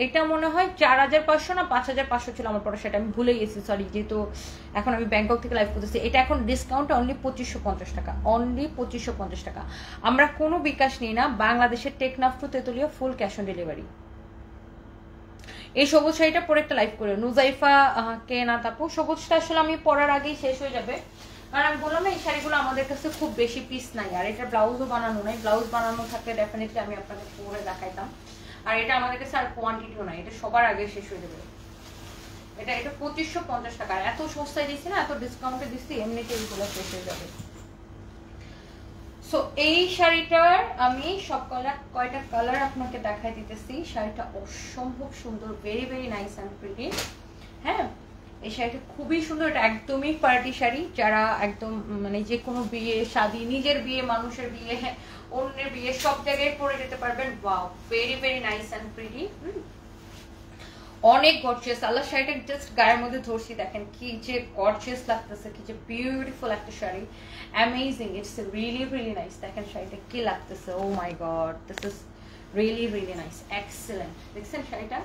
এটা মনে হয় 4500 না 5500 ছিল আমার পরে, সেটা আমি ভুলে গেছি, সরি। যেহেতু এখন আমি ব্যাংকক থেকে লাইভ করতেছি, এটা এখন ডিসকাউন্ট অনলি 2550 টাকা, অনলি 2550 টাকা। আমরা কোনো বিকাশ নিই না, বাংলাদেশের Teknaf to Tetulia full cash on delivery. এই সবুজ শাড়িটা পরে একটা লাইভ করে নুজাইফা কে না তাপু, সবুজটা আসলে আমি পরার আগেই শেষ হয়ে যাবে, কারণ আমি বললাম না এই শাড়িগুলো আমাদের কাছে খুব বেশি পিস নাই, আর এটা ব্লাউজও বানানো নাই। ব্লাউজ বানানো থাকলে ডেফিনেটলি আমি আপনাকে পরে দেখাইতাম। আর এটা আমাদের কাছে আর কোয়ান্টিটিও নাই, এটা সবার আগে শেষ হয়ে যাবে। এটা 2550 টাকা, এত সস্তায় দিচ্ছি না, এত ডিসকাউন্টে দিচ্ছি, এমনিতে এইগুলো শেষ হয়ে যাবে। সো এই শাড়িটার আমি সব কয়টা কালার আপনাকে দেখাই দিতেছি। শাড়িটা অসম্ভব সুন্দর, very very nice and pretty. হ্যাঁ, এই শাড়িটা খুবই সুন্দর। এটা একদমই পার্টি শাড়ি, যারা একদম মানে যে কোনো বিয়ে শাদী, নিজের বিয়ে, মানুষের বিয়ে, অন্যের বিয়ে, সব জায়গায় পরে যেতে পারবেন। Wow, very very nice and pretty, অনেক গর্জিয়াস। আল্লাহ, শাড়িটা জাস্ট গায়ের মধ্যে ধরছি, দেখেন কি যে গর্জিয়াস লাগতেছে, কি যে বিউটিফুল একটা শাড়ি, amazing. It's really really nice. দেখেন শাড়িটা কি লাগতেছে, oh my God, this is really really nice, excellent. দেখছেন শাড়িটা,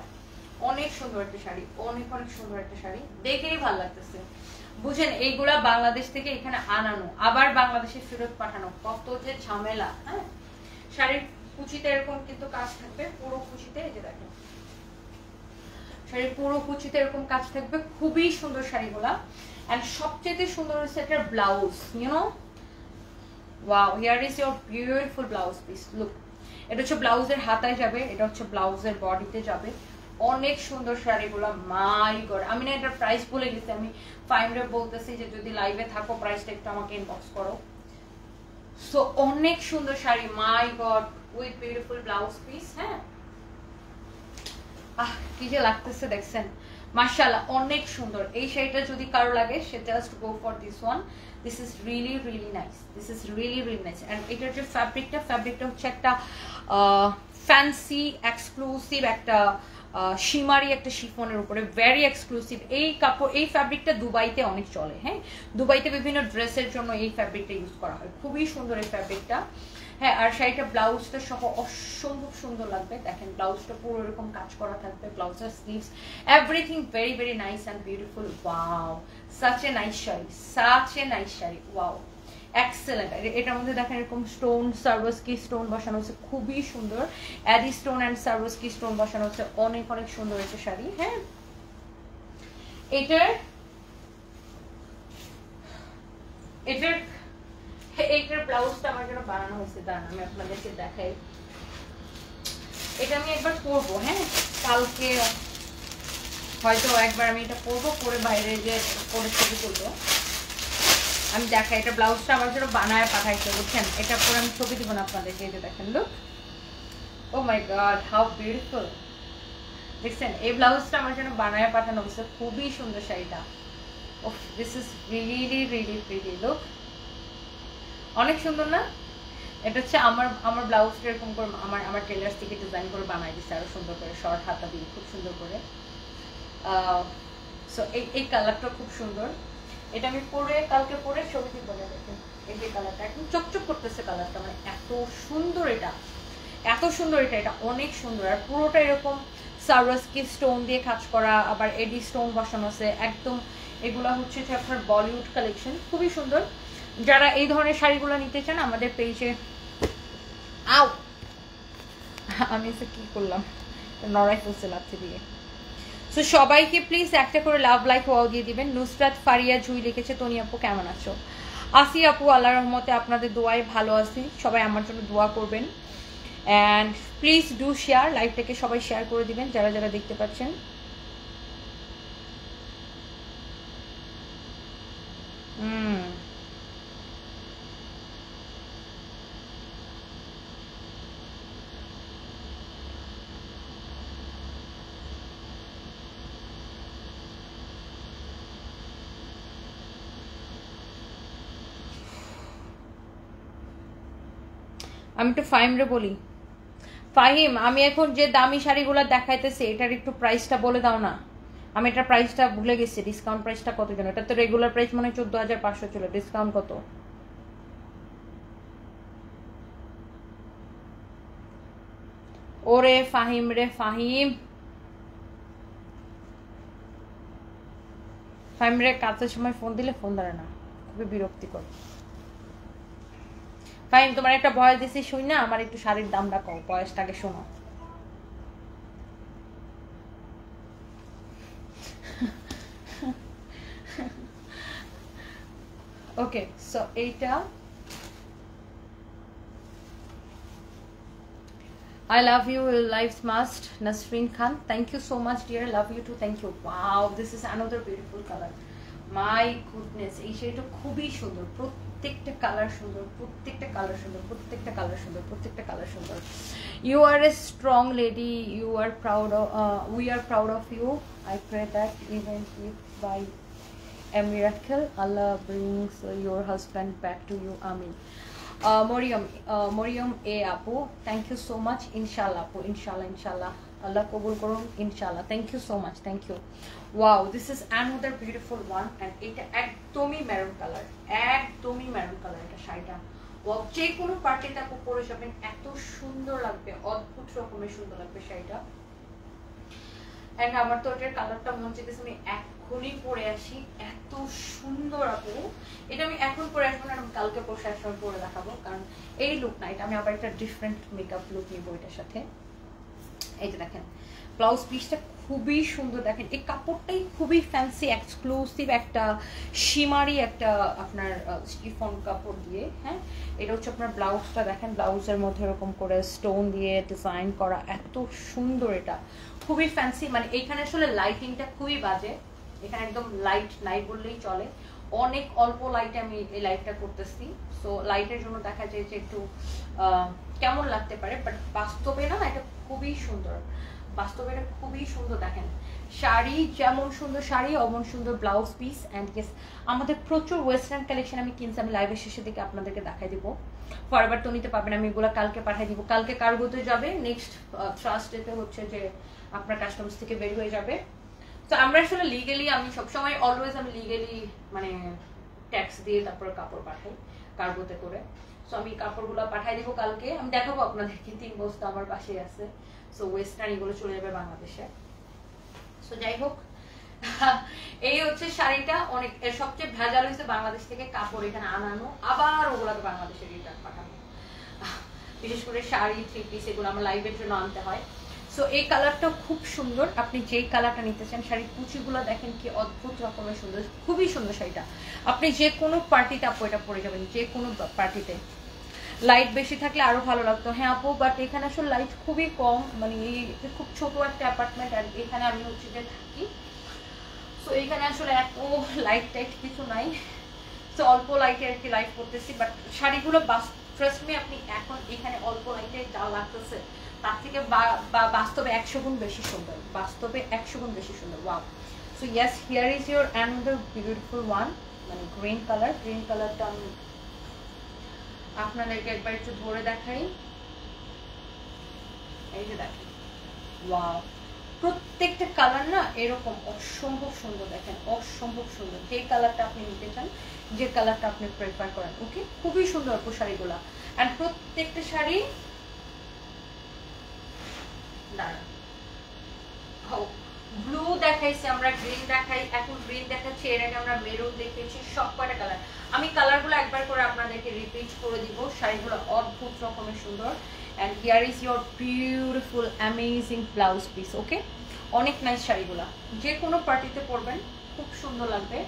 অনেক সুন্দর একটা শাড়ি, অনেক অনেক সুন্দর একটা শাড়ি, দেখেই ভালো লাগতেছে। বুঝেন, এইগুলা বাংলাদেশ থেকে এখানে আনানো, আবার বাংলাদেশে ফেরত পাঠানো, কত যে ঝামেলা। হ্যাঁ, শাড়ির কুচিতে এরকম কিন্তু কাজ থাকবে পুরো কুচিতে, এই যে দেখেন শাড়ির পুরো কুচিতে এরকম কাজ থাকবে, খুবই সুন্দর শাড়িগুলা। এন্ড সবচেয়ে সুন্দর হচ্ছে এটার blouse, you know wow, here is your beautiful blouse piece, look. এটা হচ্ছে ব্লাউজের হাতায় যাবে, এটা হচ্ছে ব্লাউজের বডিতে যাবে, অনেক সুন্দর শাড়িগুলো। মাই গড, আমি না এটার প্রাইস বলে গেছি, আমি ফাইমরে বলতেছি যে যদি লাইভে থাকো প্রাইসটা একটু আমাকে ইনবক্স করো। সো অনেক সুন্দর শাড়ি, my God, with beautiful blouse piece. হ্যাঁ, কি যে লাগতেছে দেখছেন, মাশাআল্লাহ অনেক সুন্দর। এই শাড়িটা যদি কারো লাগে সে just go for this one, this is really really nice, this is really really nice. And এটার যে ফ্যাব্রিকটা হচ্ছে একটা ফ্যান্সি এক্সক্লুসিভ একটা শিমারি একটা শিফনের উপরে, ভেরি এক্সক্লুসিভ। এই কাপড়, এই ফ্যাব্রিকটা দুবাইতে অনেক চলে। হ্যাঁ, দুবাইতে বিভিন্ন ড্রেসের জন্য এই ফ্যাব্রিকটা ইউজ করা হয়, খুবই সুন্দর এই ফ্যাব্রিকটা। হ্যাঁ, আর শাড়িটা ব্লাউজটা সহ অসম্ভব সুন্দর লাগবে, দেখেন ব্লাউজটা পুরো এরকম কাজ করা থাকবে, ব্লাউজের sleeves everything very very nice and beautiful. Wow, such a nice sari, such a nice sari, wow excellent. এটার মধ্যে দেখেন এরকম স্টোন, সার্ভাসকি স্টোন বসানো হচ্ছে, খুবই সুন্দর। অ্যাডি স্টোন অ্যান্ড সার্ভাসকি স্টোন বসানো হচ্ছে, অনেক অনেক সুন্দর একটা শাড়ি। হ্যাঁ, এইটার ব্লাউজটা আমার জন্য বানানো হয়েছে, দাঁড়ান আমি আপনাদেরকে দেখাই। এটা আমি একবার পরবো, হ্যাঁ কালকে হয়তো একবার আমি এটা পরবো, পরে বাইরে যে পরে ছবি তুলবো, আমি দেখাই। এটা ব্লাউজটা আমার জন্য বানায় পাঠাইছে, বুঝছেন? এটা পরে আমি ছবি দিব না আপনাদেরকে, এই যে দেখেন, look, oh my God how beautiful, দেখছেন? এই ব্লাউজটা আমার জন্য বানায় পাঠানো হয়েছে, খুবই সুন্দর শাড়িটা। Oh, this is really really pretty, look, অনেক সুন্দর না? এটা হচ্ছে আমার ব্লাউজটা এরকম করে আমার টেলার্স থেকে ডিজাইন করে বানাই দিচ্ছে, আরো সুন্দর করে শর্ট হাতা দিয়ে খুব সুন্দর করে। সো এই কালারটা খুব সুন্দর, এটা আমি কালকে পরে ছবি দিব না, দেখেন এই যে কালারটা একদম চকচক করতেছে কালারটা, মানে এত সুন্দর এটা, এত সুন্দর এটা, এটা অনেক সুন্দর। আর পুরোটা এরকম সারোয়ারস্কি স্টোন দিয়ে কাজ করা, আবার এডি স্টোন বসানো আছে একদম। এগুলা হচ্ছে যে আপনার বলিউড কালেকশন, খুবই সুন্দর। যারা এই ধরনের শাড়িগুলো নিতে চান আমাদের পেজে, আও আমি কি করলাম, নড়াই ফেলছে লাথি দিয়ে। সো সবাইকে প্লিজ একটা করে লাভ লাইক ওয়াও দিয়ে দিবেন। নুসরাত ফারিয়া জুই লিখেছে, তনি আপু কেমন আছো? আসি আপু, আল্লাহ রহমতে আপনাদের দোয়ায় ভালো আছি, সবাই আমার জন্য দোয়া করবেন। অ্যান্ড প্লিজ ডু শেয়ার, লাইভটাকে সবাই শেয়ার করে দিবেন যারা যারা দেখতে পাচ্ছেন। আমি একটু ফাহিমরে বলি, ফাহিম আমি এখন যে দামি শাড়িগুলো দেখাইতেছি এটার একটু প্রাইসটা বলে দাও না। আমি এটার প্রাইসটা ভুলে গেছি, ডিসকাউন্ট প্রাইসটা কত জন? এটা তো রেগুলার প্রাইস মনে হয় 14,500 ছিল, ডিসকাউন্ট কত? ওরে ফাহিম রে ফাহিম, ফাহিম রে কাজের সময় ফোন দিলে ফোন ধরে না, খুবই বিরক্তিকর। ফাহিম তোমার একটা ভয়েস দিছি শুই না, আমার একটু শাড়ির দামটা কও, ভয়েসটাকে শোনো। ওকে, সো এইটা I love you, life's must, Nasreen Khan. Thank you so much, dear. Love you too. Thank you. Wow, this is another beautiful color. My goodness, এই শাড়িটা খুবই সুন্দর, প্রত্যেকটা কালার সুন্দর, প্রত্যেকটা কালার সুন্দর, প্রত্যেকটা কালার সুন্দর, প্রত্যেকটা কালার সুন্দর। You are a strong lady. You are proud of. We are proud of you. I pray that even if by a miracle, Allah brings your husband back to you. Amin. Moriam A Apu, thank you so much. Inshallah Apu, inshallah Allah কবুল করুন, inshallah. Thank you so much, thank you. Wow, this is another beautiful one, and এটা একদমই মেরুন কালার, একদমই মেরুন কালার এটা শাড়িটা। ওয়াও, যে কোনো পার্টিতে আপু পরে যাবেন এত সুন্দর লাগবে, অদ্ভুত রকমের সুন্দর লাগবে শাড়িটা। এন্ড আমার তো এটার কালারটা মন চাইতেছে আমি এক এক্ষুনি পরে আসি। এত সুন্দর আপু, এটা আমি এখন পরে আসবো না, আমি কালকে পরশু একসময় পরে দেখাবো, কারণ এই লুক না, এটা আমি আবার একটা ডিফারেন্ট মেকআপ লুক নিবো এটার সাথে। এই যে দেখেন ব্লাউজ পিসটা খুবই সুন্দর, দেখেন এই কাপড়টাই খুবই ফ্যান্সি এক্সক্লুসিভ একটা শিমারি একটা আপনার স্টিফন কাপড় দিয়ে। হ্যাঁ, এটা হচ্ছে আপনার ব্লাউজটা, দেখেন ব্লাউজের মধ্যে এরকম করে স্টোন দিয়ে ডিজাইন করা, এত সুন্দর, এটা খুবই ফ্যান্সি। মানে এইখানে আসলে লাইটিংটা খুবই বাজে, এখানে একদম লাইট নাই বললেই চলে, অনেক অল্প লাইটে আমি এই লাইটটা করতেছি। সো লাইটের জন্য দেখা যায় যে একটু কেমন লাগতে পারে, বাট বাস্তবে না এটা খুবই সুন্দর, বাস্তবে এটা খুবই সুন্দর। দেখেন শাড়ি যেমন সুন্দর শাড়ি, অমন সুন্দর ব্লাউজ পিস। অ্যান্ড ইয়েস, আমাদের প্রচুর ওয়েস্টার্ন কালেকশন আমি কিনছি, আমি লাইভের শেষের দিকে আপনাদেরকে দেখাই দিব। ফরএভার তো নিতে পারবেন, আমি এগুলো কালকে পাঠিয়ে দিব, কালকে কার্গোতে যাবে, নেক্সট থার্সডেতে হচ্ছে যে আপনার কাস্টমস থেকে বের হয়ে যাবে। তো আমরা আসলে লিগেলি, আমি সবসময় অলওয়েজ আমি লিগেলি মানে ট্যাক্স দিয়ে তারপর কাপড় পাঠাই কার্গোতে করে। সো আমি কাপড়গুলো পাঠাই দিব কালকে, আমি দেখাবো আপনাদেরকে, 3 বস্তা আমার পাশে আছে। সো ওয়েস্টার্ন এগুলো চলে যাবে বাংলাদেশে। সো যাই হোক, এই হচ্ছে শাড়িটা, অনেক সবচেয়ে ভেজাল হয়েছে বাংলাদেশ থেকে কাপড় এখানে আনানো, আবার ওগুলোকে বাংলাদেশে রিটার্ন পাঠানো, বিশেষ করে শাড়ি, 3 পিস এগুলো আমার লাইভের জন্য আনতে হয়। সো এই কালারটা খুব সুন্দর, আপনি যেই কালারটা নিতে চান। শাড়ির কুচিগুলো দেখেন কি অদ্ভুত রকমের সুন্দর, খুবই সুন্দর শাড়িটা। আপনি যে কোনো পার্টিতে আপু এটা পরে যাবেন, যে কোনো পার্টিতে। লাইট বেশি থাকলে আরো ভালো লাগতো। হ্যাঁ আপু, বাট এখানে আসলে লাইট খুবই কম, মানে এই খুব ছোট একটা অ্যাপার্টমেন্ট, আর এখানে আমি হচ্ছে যে থাকি। সো এখানে আসলে এত লাইট টাইট কিছু নাই, সো অল্প লাইটে আর কি লাইট করতেছি। বাট শাড়িগুলো ট্রাস্ট মি, আপনি এখন এখানে অল্প লাইটে যা লাগতেছে তার থেকে বাস্তবে 100 গুণ বেশি সুন্দর, বাস্তবে 100 গুণ বেশি সুন্দর। Wow. So yes, here is your another beautiful one, মানে গ্রিন কালার। গ্রিন কালারটা আমি আপনাদেরকে একবার একটু ধরে দেখাই, এই যে দেখেন, ওয়াও, প্রত্যেকটা কালার না এরকম অসম্ভব সুন্দর, দেখেন অসম্ভব সুন্দর। যে কালারটা আপনি নিতে চান, যে কালারটা আপনি প্রেফার করেন, ওকে, খুবই সুন্দর আপু শাড়িগুলা। আর প্রত্যেকটা শাড়ি ব্লু দেখাইছি আমরা, গ্রিন দেখাই, এখন গ্রিন দেখাচ্ছি, এর আগে আমরা মেরুন দেখেছি, সব কয়টা কালার। আমি কালারগুলো একবার করে আপনাদেরকে রিপিট করে দিব। শাড়িগুলো অদ্ভুত রকমের সুন্দর। And here is your beautiful amazing blouse piece. Okay, অনেক নাইস শাড়িগুলা, যে কোনো পার্টিতে পরবেন, খুব সুন্দর লাগবে।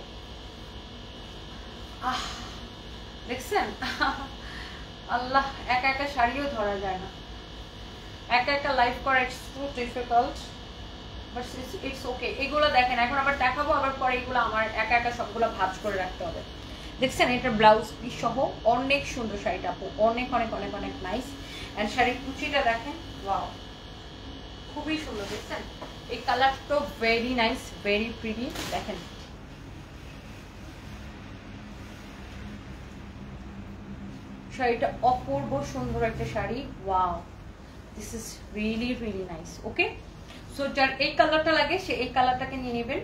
আহ দেখছেন, আল্লাহ, একা একা শাড়িও ধরা যায় না, একা একা লাইফ করা it's too difficult, but it's okay. এগুলো দেখেন, এখন আবার দেখাবো, আবার পরে এগুলো আমার একা একা সবগুলো ভাঁজ করে রাখতে হবে। দেখছেন, এটা ব্লাউজ পিস সহ অনেক সুন্দর শাড়িটা আপু, অনেক অনেক অনেক অনেক নাইস। অ্যান্ড শাড়ির কুচিটা দেখেন, ওয়াও, খুবই সুন্দর। দেখছেন এই কালারটা ভেরি নাইস, ভেরি প্রিটি। দেখেন শাড়িটা অপূর্ব সুন্দর একটা sari, wow, this is really really nice. Okay, so যার এই কালারটা লাগে সে এই কালারটাকে নিয়ে নেবেন।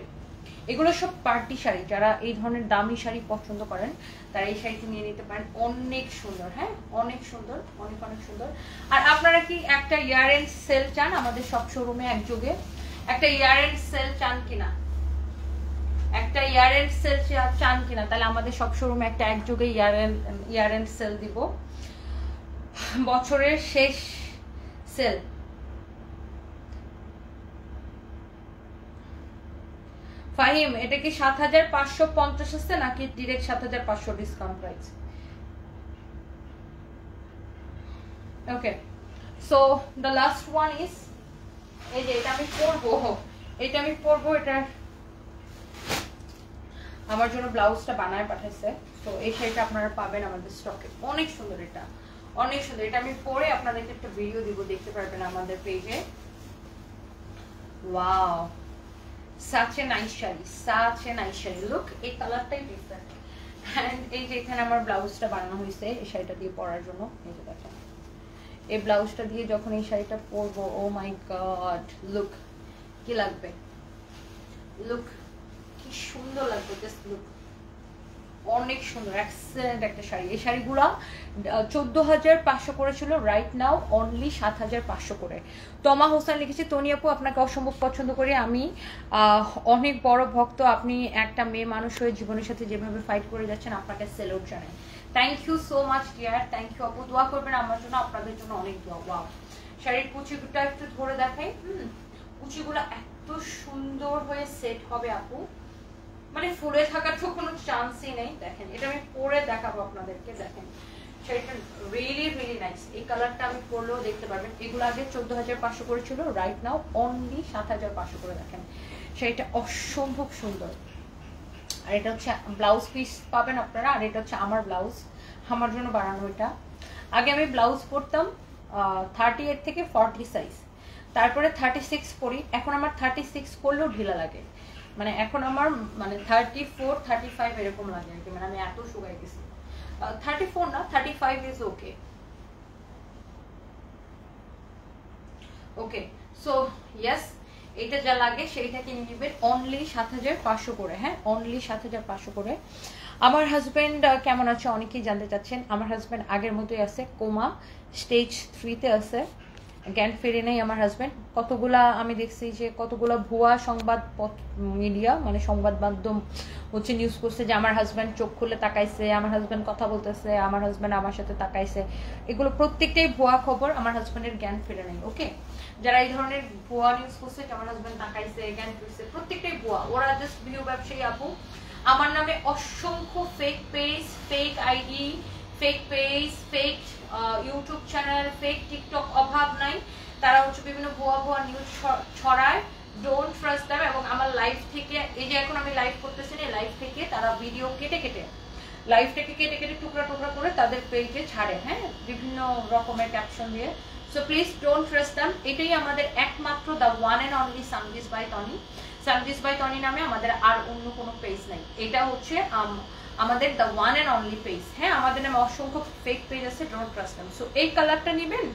এগুলো সব পার্টি শাড়ি, যারা এই ধরনের দামি শাড়ি পছন্দ করেন তারা এই শাড়িটি নিয়ে নিতে পারেন, অনেক সুন্দর। হ্যাঁ, অনেক সুন্দর, অনেক অনেক সুন্দর। আর আপনারা কি একটা ইয়ার এন্ড সেল চান? আমাদের সব শোরুমে একযোগে একটা ইয়ার এন্ড সেল চান কিনা? একটা ইয়ার এন্ড সেল চান কিনা? তাহলে আমাদের সব শোরুমে একটা একযোগে ইয়ার এন্ড সেল দিব, বছরের শেষ সেল। ফাহিম, এটা কি ৭৫৫০ আছে নাকি direct ৭৫০০ discount price? Okay, so the last one is, এই যে এটা আমি পরবো, এটা আমি পরবো, এটা আমার জন্য ব্লাউজটা বানায় পাঠাইছে। তো এই শাড়িটা আপনারা পাবেন আমাদের স্টকে, অনেক সুন্দর, এটা অনেক সুন্দর। এটা আমি পরে আপনাদেরকে একটা ভিডিও দিব, দেখতে পারবেন আমাদের পেজে। Wow, such a nice sari, such a nice sari. Look, এই কালারটাই ডিফারেন্ট। এন্ড এই যে এখানে আমার ব্লাউজটা বানানো হয়েছে এই শাড়িটা দিয়ে পরার জন্য। এই যে দেখেন, এই ব্লাউজটা দিয়ে যখন এই শাড়িটা পরবো, ও মাই গড, লুক কি লাগবে, লুক কি সুন্দর লাগবে, জাস্ট লুক। অনেক সুন্দর এক্সেলেন্ট একটা শাড়ি। এই শাড়িগুলো 14,500 করে ছিল, রাইট নাও অনলি 7,500 করে। তমা হোসেন লিখেছে, তনি আপু আপনাকে অসম্ভব পছন্দ করি, আমি অনেক বড় ভক্ত, আপনি একটা মেয়ে মানুষ হয়ে জীবনের সাথে যেভাবে ফাইট করে যাচ্ছেন আপনাকে স্যালুট জানাই। Thank you so much dear, thank you আপু, দোয়া করবেন আমার জন্য, আপনাদের জন্য অনেক দোয়া। ওয়াও, শাড়ির কুচিটা একটু ধরে দেখাই। কুচিগুলো এত সুন্দর হয়ে সেট হবে আপু, মানে ফুলে থাকার তো কোনো চান্সই নেই। দেখেন এটা আমি পরে দেখাবো আপনাদেরকে, দেখেন শাড়িটা রিয়েলি রিয়েলি নাইস। এই কালারটা আমি পরলেও দেখতে পারবেন। এগুলো আগে 14,500 করে ছিল, রাইট নাও অনলি 7,500 করে। দেখেন শাড়িটা অসম্ভব সুন্দর। আর এটা হচ্ছে ব্লাউজ পিস পাবেন আপনারা, আর এটা হচ্ছে আমার ব্লাউজ, আমার জন্য বানানো। এটা আগে আমি ব্লাউজ পরতাম 38 থেকে 40 সাইজ, তারপরে 36 পরি, এখন আমার 36 করলেও ঢিলা লাগে, মানে এখন আমার মানে 34 35 এরকম লাগে আর কি, মানে আমি এত শুকাই গেছি। 34 না, 35 is okay. Okay, so yes, এটা যা লাগে সেইটা কিনে নেবেন অনলি 7,500 করে। হ্যাঁ, অনলি 7,500 করে। আমার হাজব্যান্ড কেমন আছে অনেকেই জানতে চাচ্ছেন। আমার হাজব্যান্ড আগের মতোই আছে, কোমা স্টেজ 3-তে আছে, জ্ঞান ফিরে নেই আমার হাজব্যান্ড। কতগুলা আমি দেখছি যে কতগুলা ভুয়া সংবাদ মিডিয়া মানে সংবাদ মাধ্যম হচ্ছে নিউজ করছে যে আমার হাজব্যান্ড চোখ খুলে তাকাইছে, আমার হাজব্যান্ড কথা বলতেছে, আমার হাজব্যান্ড আমার সাথে তাকাইছে। এগুলো প্রত্যেকটাই ভুয়া খবর, আমার হাজব্যান্ডের জ্ঞান ফিরে নেই। ওকে, যারা এই ধরনের ভুয়া নিউজ করছে যে আমার হাজব্যান্ড তাকাইছে, জ্ঞান ফিরছে, প্রত্যেকটাই ভুয়া। ওরা জাস্ট ভিউ ব্যবসায়ী আপু। আমার নামে অসংখ্য fake page, fake ID, fake page, fake YouTube channel, fake TikTok অভাব নাই। তারা হচ্ছে বিভিন্ন ভুয়া ভুয়া নিউজ ছড়ায়, ডোন্ট ট্রাস্ট দেম। এবং আমার লাইভ থেকে, এই যে এখন আমি লাইভ করতেছি না, লাইভ থেকে তারা ভিডিও কেটে কেটে, লাইভটাকে কেটে কেটে টুকরা টুকরা করে তাদের পেজে ছাড়ে, হ্যাঁ, বিভিন্ন রকমের ক্যাপশন দিয়ে। So please don't trust them. এটাই আমাদের একমাত্র the one and only Sanvis by Tony. Sanvis by Tony নামে আমাদের আর অন্য কোনো পেজ নাই, এটা হচ্ছে আমাদের the one and only page. হ্যাঁ, আমাদের নামে অসংখ্য ফেক পেজ আছে, ডোন্ট ট্রাস্ট দেম। সো এই কালারটা নেবেন,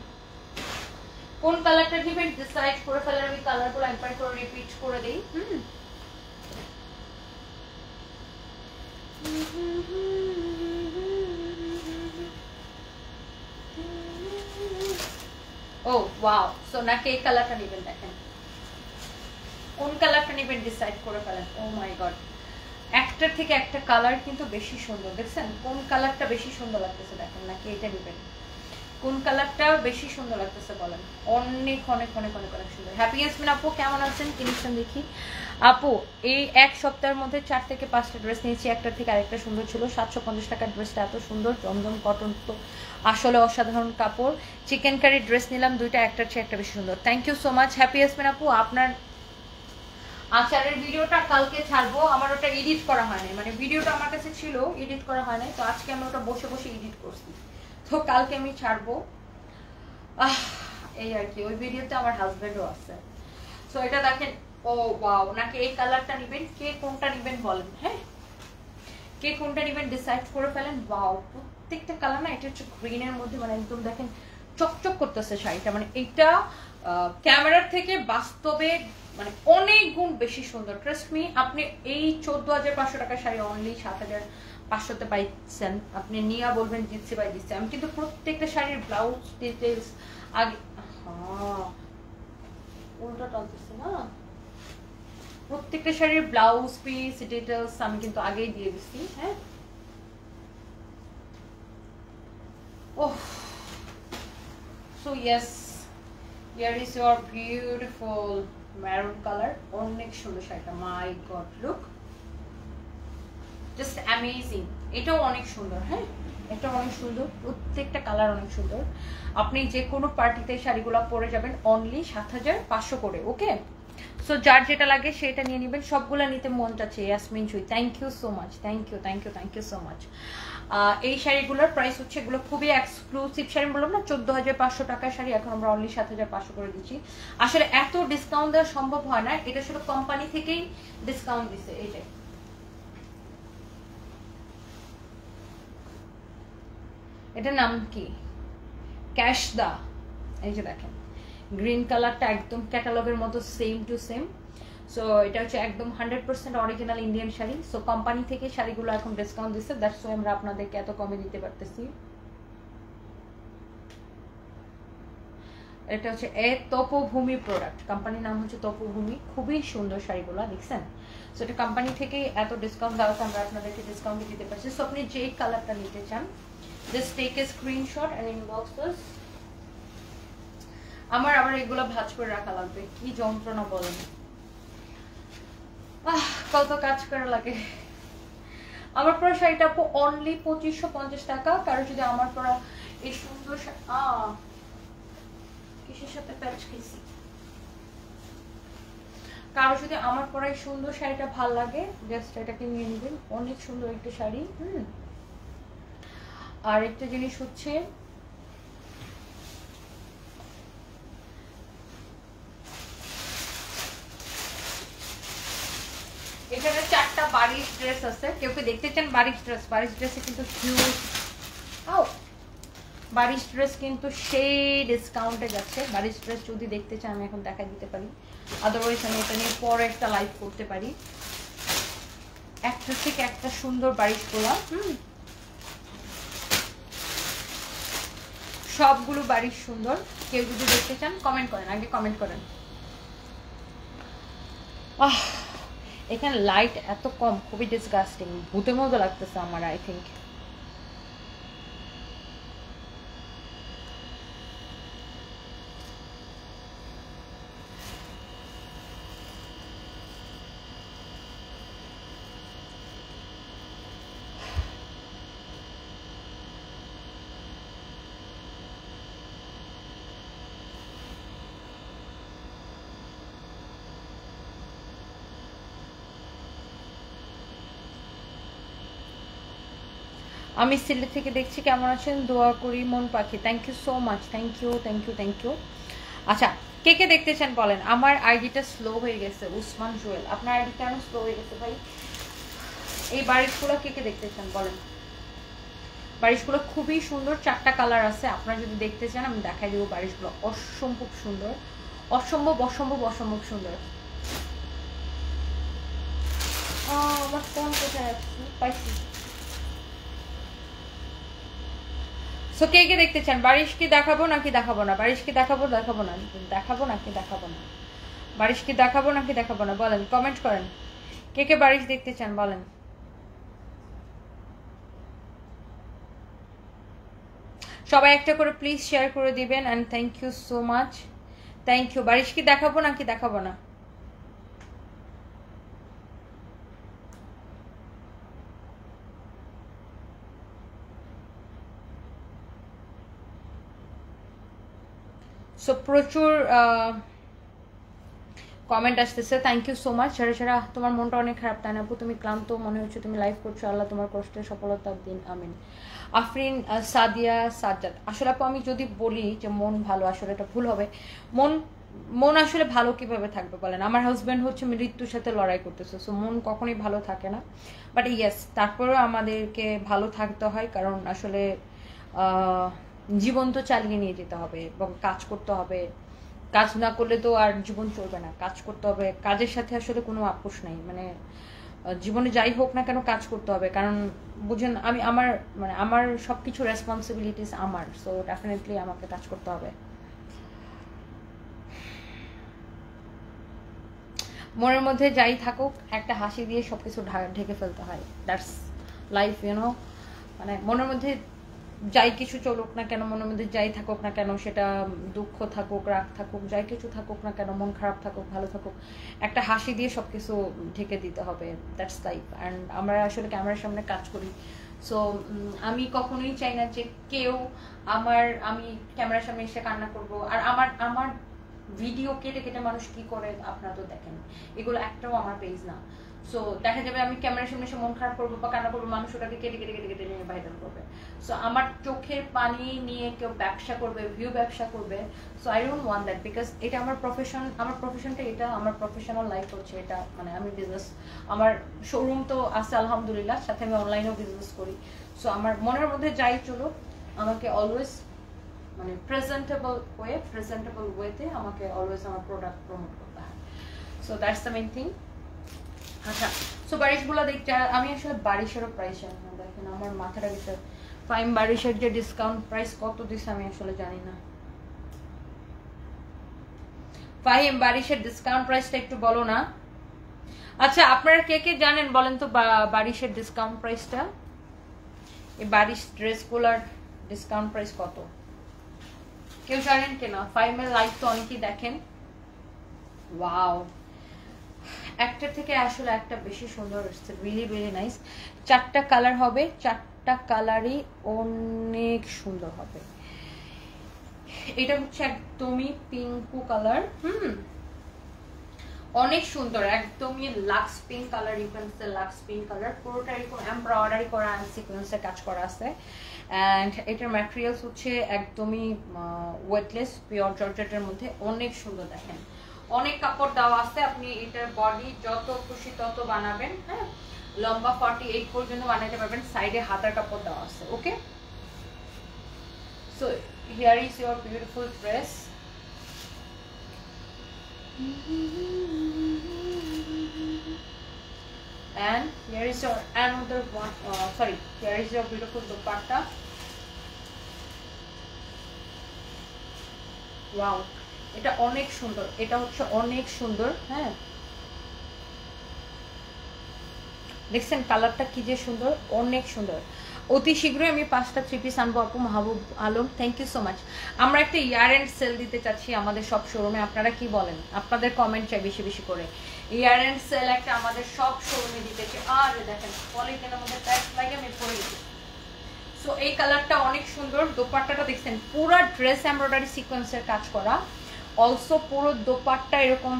কোন কালারটা নেবেন ডিসাইড করে ফেলেন। আমি কালারগুলো একবার করে রিপিট করে দিই। ও ওয়াও, সো নাকি এই কালারটা নেবেন, দেখেন কোন কালারটা নেবেন ডিসাইড করে ফেলেন। ও মাই গড, একটার থেকে একটা কালার কিন্তু বেশি সুন্দর, দেখছেন কোন কালারটা বেশি সুন্দর লাগতেছে, দেখেন নাকি এটা নেবেন, কোন কালারটা বেশি সুন্দর লাগতেছে বলেন। অনেক অনেক অনেক অনেক অনেক সুন্দর। হ্যাপি ইয়াসমিন আপু কেমন আছেন, কিনেছেন দেখি। আপু এই এক সপ্তাহের মধ্যে 4 থেকে 5টা ড্রেস নিয়েছি, একটার থেকে আরেকটা সুন্দর ছিল। 750 টাকার ড্রেসটা এত সুন্দর, জমজম কটন তো আসলে অসাধারণ কাপড়। চিকেন কারি ড্রেস নিলাম দুইটা, একটার চেয়ে একটা বেশি সুন্দর। Thank you so much happy Yasmin আপু। আপনার আচারের ভিডিওটা কালকে ছাড়বো, আমার ওটা এডিট করা হয় নাই, মানে ভিডিওটা আমার কাছে ছিল, এডিট করা হয় নাই, তো আজকে আমি ওটা বসে বসে এডিট করছি, তো কালকে আমি ছাড়বো। এই আর কি, ওই ভিডিওতে আমার হাজবেন্ডও আছে। সো এটা দেখেন, ও ওয়াও, নাকি এই কালারটা নেবেন, কে কোনটা নেবেন বলেন। হ্যাঁ, কে কোনটা নেবেন ডিসাইড করে ফেলেন। ওয়াও, প্রত্যেকটা কালার না, এটা হচ্ছে গ্রিনের মধ্যে, মানে একদম দেখেন চকচক করতেছে শাড়িটা, মানে এটা ক্যামেরার থেকে বাস্তবে মানে অনেক গুণ বেশি সুন্দর। ট্রাস্ট মি, আপনি এই 14,500 টাকার শাড়ি অনলি 7,500-তে পাইছেন, আপনি নিয়া বলবেন জিতছি বাই দিচ্ছি। আমি কিন্তু প্রত্যেকটা শাড়ির ব্লাউজ ডিটেলস আগে, হ্যাঁ উল্টা টানতেছি না, প্রত্যেকটা শাড়ির ব্লাউজ পিস ডিটেলস আমি কিন্তু আগেই দিয়ে দিচ্ছি। হ্যাঁ, oh, so yes, here is your beautiful maroon color, অনেক সুন্দর শাড়িটা, my God look just amazing. এটাও অনেক সুন্দর, হ্যাঁ এটা অনেক সুন্দর, প্রত্যেকটা কালার অনেক সুন্দর। আপনি যে কোনো পার্টিতে শাড়িগুলো পরে যাবেন অনলি 7,500 করে। ওকে, সো যার যেটা লাগে সেটা নিয়ে নেবেন, সবগুলো নিতে মন চাচ্ছে। ইয়াসমিন চুই, thank you so much, thank you thank you thank you so much. এই শাড়িগুলোর প্রাইস হচ্ছে, এগুলো খুবই এক্সক্লুসিভ শাড়ি, বললাম না 14,500 টাকার শাড়ি, এখন আমরা অনলি 7,500 করে দিচ্ছি। আসলে এত ডিসকাউন্ট দেওয়া সম্ভব হয় না, এটা শুধু কোম্পানি থেকেই ডিসকাউন্ট দিচ্ছে। এইটাই, এটার নাম কি, ক্যাশ দা। এই যে দেখেন গ্রিন কালারটা একদম ক্যাটালগের মতো সেম টু সেম। সো এটা হচ্ছে একদম 100% original Indian sari. So company থেকে শাড়িগুলো এখন ডিসকাউন্ট দিচ্ছে, দ্যাটস ওয়াই আমরা আপনাদেরকে এত কমে দিতে পারতেছি। এটা হচ্ছে তপভূমি প্রোডাক্ট, কোম্পানির নাম হচ্ছে তপভূমি। খুবই সুন্দর শাড়িগুলো, দেখছেন? সো এটা কোম্পানি থেকে এত ডিসকাউন্ট দেওয়া, আমরা আপনাদেরকে ডিসকাউন্ট দিতে পারছি। সো আপনি যে কালারটা নিতে চান, just take a screenshot and inbox us. আমার আবার এগুলো ভাঁজ করে রাখা লাগবে, কি যন্ত্রণা বলেন। কত কাজ করা লাগে। আমার পরা শাড়িটা অনলি 2550 টাকা। কারো যদি আমার পরা এই সুন্দর কিসের সাথে প্যাচ খেয়েছি, কারো যদি আমার পরা এই সুন্দর শাড়িটা ভাল লাগে, জাস্ট এটাকে নিয়ে নেবেন। অনেক সুন্দর একটা শাড়ি। আর একটা জিনিস হচ্ছে, এখানে 4টা বারিশ ড্রেস আছে। কেউ কি দেখতে চান বারিশ ড্রেস? বারিশ ড্রেসে কিন্তু হিউজ বারিশ ড্রেস কিন্তু সেই ডিসকাউন্টে যাচ্ছে। বারিশ ড্রেস যদি দেখতে চান আমি এখন দেখা দিতে পারি, আদারওয়াইজ আমি এটা নিয়ে পরে একটা লাইভ করতে পারি। একটা থেকে একটা সুন্দর বারিশ গোলা, সবগুলো বারিশ সুন্দর। কেউ যদি দেখতে চান কমেন্ট করেন, আগে কমেন্ট করেন। এখানে লাইট এত কম, খুবই ডিসগাস্টিং, ভূতের মতো লাগতেছে আমার। আই থিঙ্ক আমি সিলেট থেকে দেখছি, কেমন আছেন? দোয়া করি মন পাখি। Thank you so much, thank you thank you thank you. আচ্ছা, কে কে দেখতে চান বলেন? আমার আইডিটা স্লো হয়ে গেছে। উসমান জুয়েল, আপনার আইডি কেন স্লো হয়ে গেছে ভাই? এই বারিশগুলো কে কে দেখতে চান বলেন? বারিশগুলো খুবই সুন্দর, 4টা কালার আছে। আপনারা যদি দেখতে চান আমি দেখাই দেবো। বারিশগুলো অসম্ভব সুন্দর, অসম্ভব অসম্ভব অসম্ভব সুন্দর। আমার ফোন কোথায় আছে? পাইছি। সো কে কে দেখতে চান? বারিশ কি দেখাবো নাকি দেখাবো না? বারিশ কি দেখাবো দেখাবো না? দেখাবো নাকি দেখাবো না? বারিশ কি দেখাবো নাকি দেখাবো না বলেন, কমেন্ট করেন। কে কে বারিশ দেখতে চান বলেন? সবাই একটা করে প্লিজ শেয়ার করে দিবেন। And thank you so much, thank you. বারিশ কি দেখাবো নাকি দেখাবো না? সো প্রচুর কমেন্ট আসতেছে, থ্যাংক ইউ সো মাচ। যারা যারা, তোমার মনটা অনেক খারাপ তাই না আপু? তুমি ক্লান্ত মনে হচ্ছে, তুমি লাইভ করছো। আল্লাহ তোমার কষ্টের সফলতা দিন, আমিন। আফরিন সাদিয়া সাজ্জাদ, আসলে আপু আমি যদি বলি যে মন ভালো, আসলে এটা ভুল হবে। মন মন আসলে ভালো কিভাবে থাকবে বলেন? আমার হাজব্যান্ড হচ্ছে মৃত্যুর সাথে লড়াই করতেছে, সো মন কখনোই ভালো থাকে না। বাট ইয়েস, তারপরেও আমাদেরকে ভালো থাকতে হয়, কারণ আসলে জীবন তো চালিয়ে নিয়ে যেতে হবে এবং কাজ করতে হবে। কাজ না করলে তো আর জীবন চলবে না, কাজ করতে হবে। কাজের সাথে আসলে কোনো আপোষ নাই, মানে জীবনে যাই হোক না কেন কাজ করতে হবে। কারণ বুঝেন, আমি আমার সবকিছু রেসপন্সিবিলিটিস আমার, সো ডেফিনেটলি আমাকে কাজ করতে হবে। মনের মধ্যে যাই থাকুক, একটা হাসি দিয়ে সবকিছু ঢেকে ফেলতে হয়। That's life, you know. মানে মনের মধ্যে যাই কিছু চলুক না কেন, মনের মধ্যে যাই থাকুক না কেন, সেটা দুঃখ থাকুক, রাগ থাকুক, যাই কিছু থাকুক না কেন, মন খারাপ থাকুক, ভালো থাকুক, একটা হাসি দিয়ে সবকিছু ঢেকে দিতে হবে। That's life. অ্যান্ড আমরা আসলে ক্যামেরার সামনে কাজ করি, সো আমি কখনোই চাই না যে কেউ আমি ক্যামেরার সামনে এসে কান্না করব। আর আমার ভিডিও কেটে কেটে মানুষ কি করে আপনারা তো দেখেন, এগুলো একটাও আমার পেজ না। সো দেখা যাবে আমি ক্যামেরার সামনে এসে মন খারাপ করবো বা কান্না করবো, মানুষ ওটাকে কেটে কেটে কেটে কেটে নিয়ে ভাইরাল করবে। সো আমার চোখের পানি নিয়ে কেউ ব্যবসা করবে, ভিউ ব্যবসা করবে, so I don't want that. Because এটা আমার প্রফেশন, আমার প্রফেশনটা এটা, আমার প্রফেশনাল লাইফ হচ্ছে এটা। মানে আমি বিজনেস, আমার শোরুম তো আছে আলহামদুলিল্লাহ, সাথে আমি অনলাইনেও বিজনেস করি। সো আমার মনের মধ্যে যাই চলুক, আমাকে অলওয়েজ মানে প্রেজেন্টেবল ওয়েতে আমাকে অলওয়েজ আমার প্রোডাক্ট প্রমোট করতে হয়। So that's the main thing. আচ্ছা, সো বারিশগুলো দেখতে আমি আসলে বারিশেরও প্রাইস জানি না, দেখেন আমার মাথাটা গেছে। ফাইম বারিশের যে ডিসকাউন্ট প্রাইস কত দিচ্ছে আমি আসলে জানি না। ফাহিম বারিশের ডিসকাউন্ট প্রাইসটা একটু বলো না। আচ্ছা আপনারা কে কে জানেন বলেন তো বারিশের ডিসকাউন্ট প্রাইসটা? এই বারিশ ড্রেসগুলোর ডিসকাউন্ট প্রাইস কত কেউ জানেন কিনা? ফাহিমের লাইভ তো অনেকেই দেখেন। ওয়াও, একটা থেকে আসলে একটা বেশি সুন্দর হচ্ছে, রিয়েলি রিয়েলি নাইস। 4টা কালার হবে, 4টা কালারই অনেক সুন্দর হবে। এটা হচ্ছে একদমই পিঙ্কু কালার, অনেক সুন্দর, একদমই lux pink colour, you can say lux pink colour. পুরোটা এরকম এমব্রয়ডারি করা আর সিকোয়েন্সের কাজ করা আছে। অ্যান্ড এটার ম্যাটেরিয়ালস হচ্ছে একদমই ওয়েটলেস পিওর জর্জেটের মধ্যে, অনেক সুন্দর। দেখেন অনেক কাপড় দেওয়া আছে, আপনি এটার বডি যত খুশি তত বানাবেন, হ্যাঁ লম্বা 48 পর্যন্ত বানাতে পারবেন, সাইডে হাতার কাপড় দেওয়া আছে। Okay, so here is your beautiful dress. And here is your another one, sorry, here is your beautiful dupatta. Wow, এটা অনেক সুন্দর, এটা হচ্ছে অনেক সুন্দর। হ্যাঁ দেখছেন কালারটা কি যে সুন্দর, অনেক সুন্দর। অতি শীঘ্রই আমি 5টা 3 পিস আনবো আপু। Mahbub Alam, thank you so much. আমরা একটা ইয়ার এন্ড সেল দিতে চাচ্ছি আমাদের সব শোরুমে, আপনারা কি বলেন? আপনাদের কমেন্ট চাই বেশি বেশি করে। ইয়ার এন্ড সেল একটা আমাদের সব শোরুমে দিতে চাই। আর দেখেন পলিথিনের মধ্যে প্যাক লাগে আমি পরে দিচ্ছি। সো এই কালারটা অনেক সুন্দর। দোপাট্টাটা দেখছেন পুরো ড্রেস এমব্রয়ডারি সিকোয়েন্সের কাজ করা, অলসো পুরো দোপাট্টা এরকম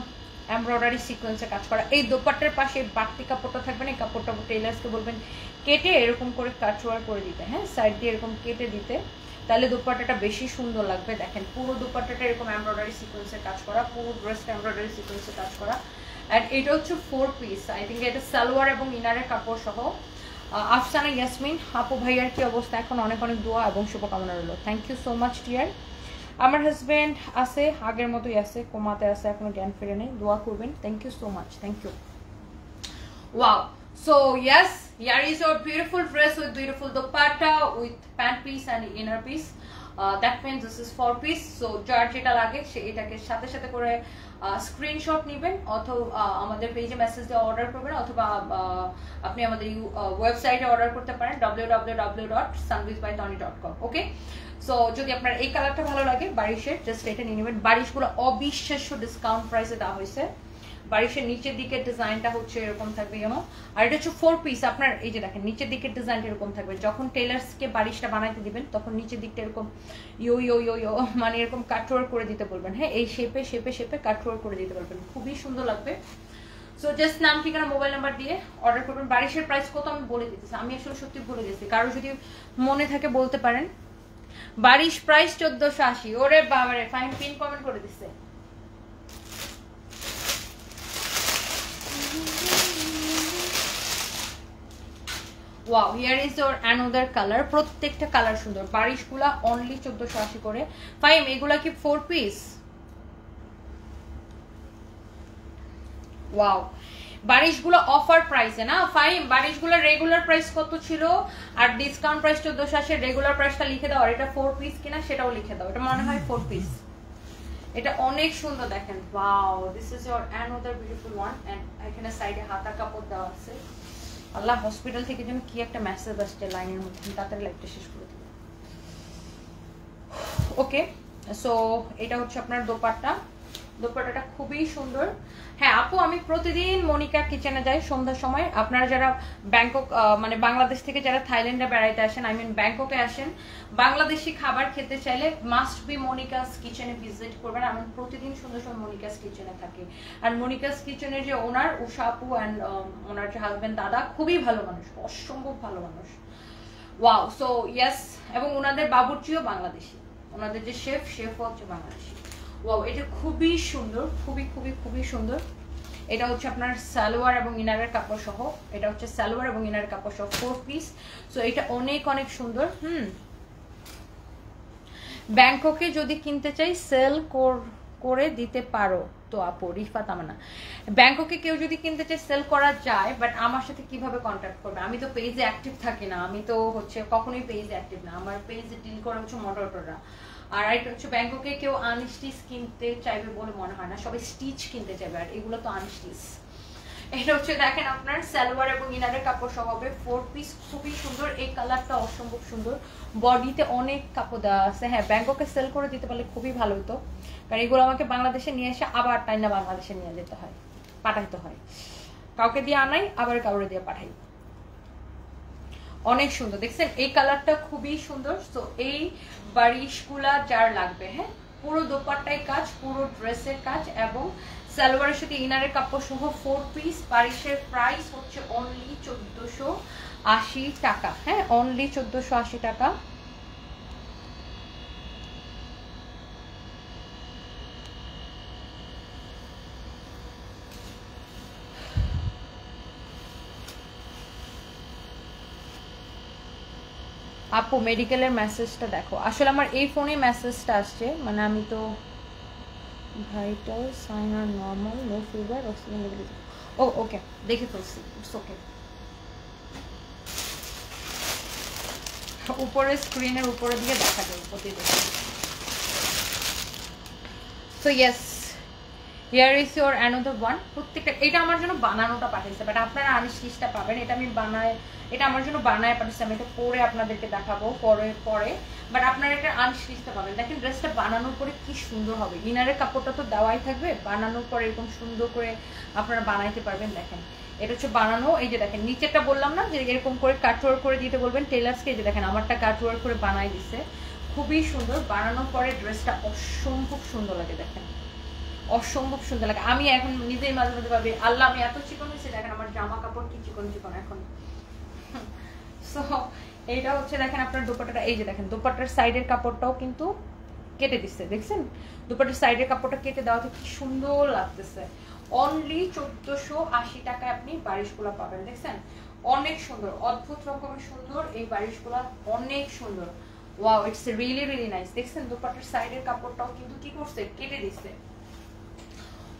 এমব্রয়ডারি সিকোয়েন্সের কাজ করা। এই দোপাট্টার পাশে বাড়তি কাপড়টা থাকবে না, এই কাপড়টা টেইলার্সকে বলবেন কেটে এরকম করে কাটওয়ার করে দিতে, হ্যাঁ সাইড দিয়ে এরকম কেটে দিতে, তাহলে দোপাট্টাটা বেশি সুন্দর লাগবে। দেখেন পুরো দোপাট্টাটা এরকম এমব্রয়ডারি সিকোয়েন্সের কাজ করা, পুরো ড্রেসটা এমব্রয়ডারি সিকোয়েন্সের কাজ করা। অ্যান্ড এটা হচ্ছে 4 পিস, আই থিঙ্ক এটা সালোয়ার এবং ইনারের কাপড় সহ। আফসানা ইয়াসমিন আপু ভাইয়ার কি অবস্থা? এখন অনেক অনেক দোয়া এবং শুভকামনা রইল। Thank you so much dear. আমার হাজব্যান্ড আছে আগের মতোই আছে, কোমাতে আছে, এখনো জ্ঞান ফিরে নেই, দোয়া করবেন। Thank you so much, thank you. Wow, so yes, here is your beautiful dress with beautiful dupatta with pant piece and inner piece. That means this is 4 piece. So যার যেটা লাগে সে এটাকে সাথে সাথে করে স্ক্রিনশট নেবেন, অথবা আমাদের পেজে মেসেজ দিয়ে অর্ডার করবেন, অথবা আপনি আমাদের ওয়েবসাইটে অর্ডার করতে পারেন www.sunbizbytony.com। ওকে, সো যদি আপনার এই কালারটা ভালো লাগে বারিশের, জাস্ট এটা নিয়ে নেবেন। বারিশগুলো অবিশ্বাস্য ডিসকাউন্ট প্রাইসে দেওয়া হয়েছে। বারিশের নিচের দিকের ডিজাইনটা হচ্ছে এরকম থাকবে ইউনো, আর এটা হচ্ছে 4 পিস। আপনার এই যে দেখেন নিচের দিকের ডিজাইনটা এরকম থাকবে, যখন টেলার্সকে বারিশটা বানাইতে দিবেন তখন নিচের দিকটা এরকম ইয়ো ইয়ো ইয়ো ইয়ো মানে এরকম কাটওয়ার করে দিতে বলবেন, হ্যাঁ এই শেপে শেপে শেপে কাটওয়ার করে দিতে পারবেন, খুবই সুন্দর লাগবে। সো জাস্ট নাম ঠিকানা মোবাইল নাম্বার দিয়ে অর্ডার করবেন। বারিশের প্রাইস কত আমি বলে দিতেছি, আমি আসলে সত্যি বলে গেছি, কারো যদি মনে থাকে বলতে পারেন। বারিশ প্রাইস 1480। ওরে বাবারে, ফাইন পিন কমেন্ট করে দিচ্ছে। Wow, here is your another colour. প্রত্যেকটা কালার সুন্দর। বারিশগুলা অনলি 1480 করে। ফাইম এগুলা কি 4 পিস? ওয়াও, বারিশগুলো অফার প্রাইসে না ফাইম। বারিশগুলো রেগুলার প্রাইস কত ছিল আর ডিসকাউন্ট প্রাইস 1480, রেগুলার প্রাইসটা লিখে দাও, আর এটা 4 পিস কিনা সেটাও লিখে দাও। এটা মনে হয় 4 পিস। এটা অনেক সুন্দর দেখেন। Wow, this is your another beautiful one. And এখানে সাইডে হাতা কাপড় দেওয়া আছে। আল্লাহ, হসপিটাল থেকে যেন কি একটা মেসেজ আসছে লাইনের মধ্যে, তাড়াতাড়ি লাইভটা শেষ করে দিই। ওকে, সো এটা হচ্ছে আপনার দোপাট্টা। দোপাট্টাটা খুবই সুন্দর। হ্যাঁ আপু, আমি প্রতিদিন মনিকা কিচেনে যাই সন্ধ্যার সময়। আপনারা যারা ব্যাংকক মানে বাংলাদেশ থেকে যারা থাইল্যান্ডে বেড়াইতে আসেন, আই মিন ব্যাংককে আসেন, বাংলাদেশি খাবার খেতে চাইলে মাস্ট বি মনিকাস কিচেনে ভিজিট করবেন। আমি প্রতিদিন সন্ধ্যার সময় মনিকাস কিচেনে থাকি। আর মনিকাস কিচেনের যে ওনার উষা আপু অ্যান্ড ওনার যে হাজবেন্ড দাদা, খুবই ভালো মানুষ, অসম্ভব ভালো মানুষ। ওয়াও, সো ইয়েস, এবং ওনাদের বাবুর্চিও বাংলাদেশি, ওনাদের যে শেফও হচ্ছে বাংলাদেশি। ওয়াও, এটা খুবই সুন্দর, খুবই খুবই খুবই সুন্দর। এটা হচ্ছে আপনার সালোয়ার এবং ইনারের কাপড় সহ। এটা হচ্ছে সালোয়ার এবং ইনারের কাপড় সহ 4 পিস। সো এটা অনেক অনেক সুন্দর। ব্যাংককে যদি কিনতে চাই সেল করে দিতে পারো তো আপু, রিফাত আমানা। ব্যাংককে কেউ যদি কিনতে চায় সেল করা যায়, বাট আমার সাথে কিভাবে কন্ট্যাক্ট করবে? আমি তো পেজে অ্যাক্টিভ থাকি না, আমি তো হচ্ছে কখনোই পেজে অ্যাক্টিভ না, আমার পেজে ডিল করে হচ্ছে মডারেটররা। আর এটা হচ্ছে ব্যাংককে কেউ আনস্টিচ কিনতে চাইবে বলে মনে হয় না, সবাই স্টিচ কিনতে চাইবে, আর এগুলো তো আনস্টিচ। এটা হচ্ছে দেখেন আপনার সালোয়ার এবং ইনারের কাপড় সহ হবে 4 পিস, খুবই সুন্দর। এই কালারটা অসম্ভব সুন্দর, বডিতে অনেক কাপড় দেওয়া আছে। হ্যাঁ, ব্যাংককে সেল করে দিতে পারলে খুবই ভালো হতো, কারণ এগুলো আমাকে বাংলাদেশে নিয়ে এসে আবার টাইনা বাংলাদেশে নিয়ে যেতে হয়, পাঠাইতে হয়, কাউকে দিয়ে আনাই আবার কাউরে দিয়ে পাঠাই। অনেক সুন্দর দেখছেন, এই কালারটা খুবই সুন্দর। তো এই বারিশগুলা যার লাগবে, হ্যাঁ, পুরো দোপাট্টায় কাজ, পুরো ড্রেসের কাজ, এবং সালোয়ারের সাথে ইনারের কাপড় সহ 4 পিস। বারিশের প্রাইস হচ্ছে অনলি 1480 টাকা। হ্যাঁ, অনলি 1480 টাকা। আপু মেডিকেলের মেসেজটা দেখো, আসলে আমার এই ফোনে মেসেজটা আসছে, মানে আমি তো vital sign are normal, no fever, oxygen level. Oh okay, দেখে ফেলছি, ইটস ওকে। উপরে স্ক্রিনের উপরে দিকে দেখা যায় প্রতিদিন। So yes, here is your another one. প্রত্যেকটা, এটা আমার জন্য বানানোটা পাঠিয়েছে, বাট আপনারা আনস্টিচটা পাবেন। এটা আমি বানায়, এটা আমার জন্য বানায় পাঠিয়েছে, আমি এটা পরে আপনাদেরকে দেখাবো পরে। বাট আপনারা এটা আনস্টিচটা পাবেন। দেখেন ড্রেসটা বানানোর পরে কি সুন্দর হবে। ইনারের কাপড়টা তো দেওয়াই থাকবে, বানানোর পরে এরকম সুন্দর করে আপনারা বানাইতে পারবেন। দেখেন এটা হচ্ছে বানানো। এই যে দেখেন নিচেরটা বললাম না যে এরকম করে কাটওয়ার্ক করে দিতে বলবেন টেলার্সকে। এই যে দেখেন আমারটা কাটওয়ার্ক করে বানাই দিচ্ছে, খুবই সুন্দর। বানানোর পরে ড্রেসটা অসম্ভব সুন্দর লাগে, দেখেন অসম্ভব সুন্দর লাগে। আমি এখন নিজেই মাঝে মাঝে ভাবি, আল্লাহ আমি এত চিকন হয়েছি, দেখেন আমার জামা কাপড় কি চিকন চিকন এখন। সো এইটা হচ্ছে দেখেন আপনার দোপাট্টাটা, এই যে দেখেন দোপাট্টার সাইডের কাপড়টাও কিন্তু কেটে দিচ্ছে, দেখছেন দোপাট্টার সাইডের কাপড়টা কেটে দেওয়াতে কি সুন্দর লাগতেছে। অনলি 1480 টাকায় আপনি বারিশগুলা পাবেন। দেখছেন অনেক সুন্দর, অদ্ভুত রকমের সুন্দর এই বারিশগুলা, অনেক সুন্দর। Wow, it's really really nice. দেখছেন দোপাট্টার সাইডের কাপড়টাও কিন্তু কি করছে, কেটে দিচ্ছে।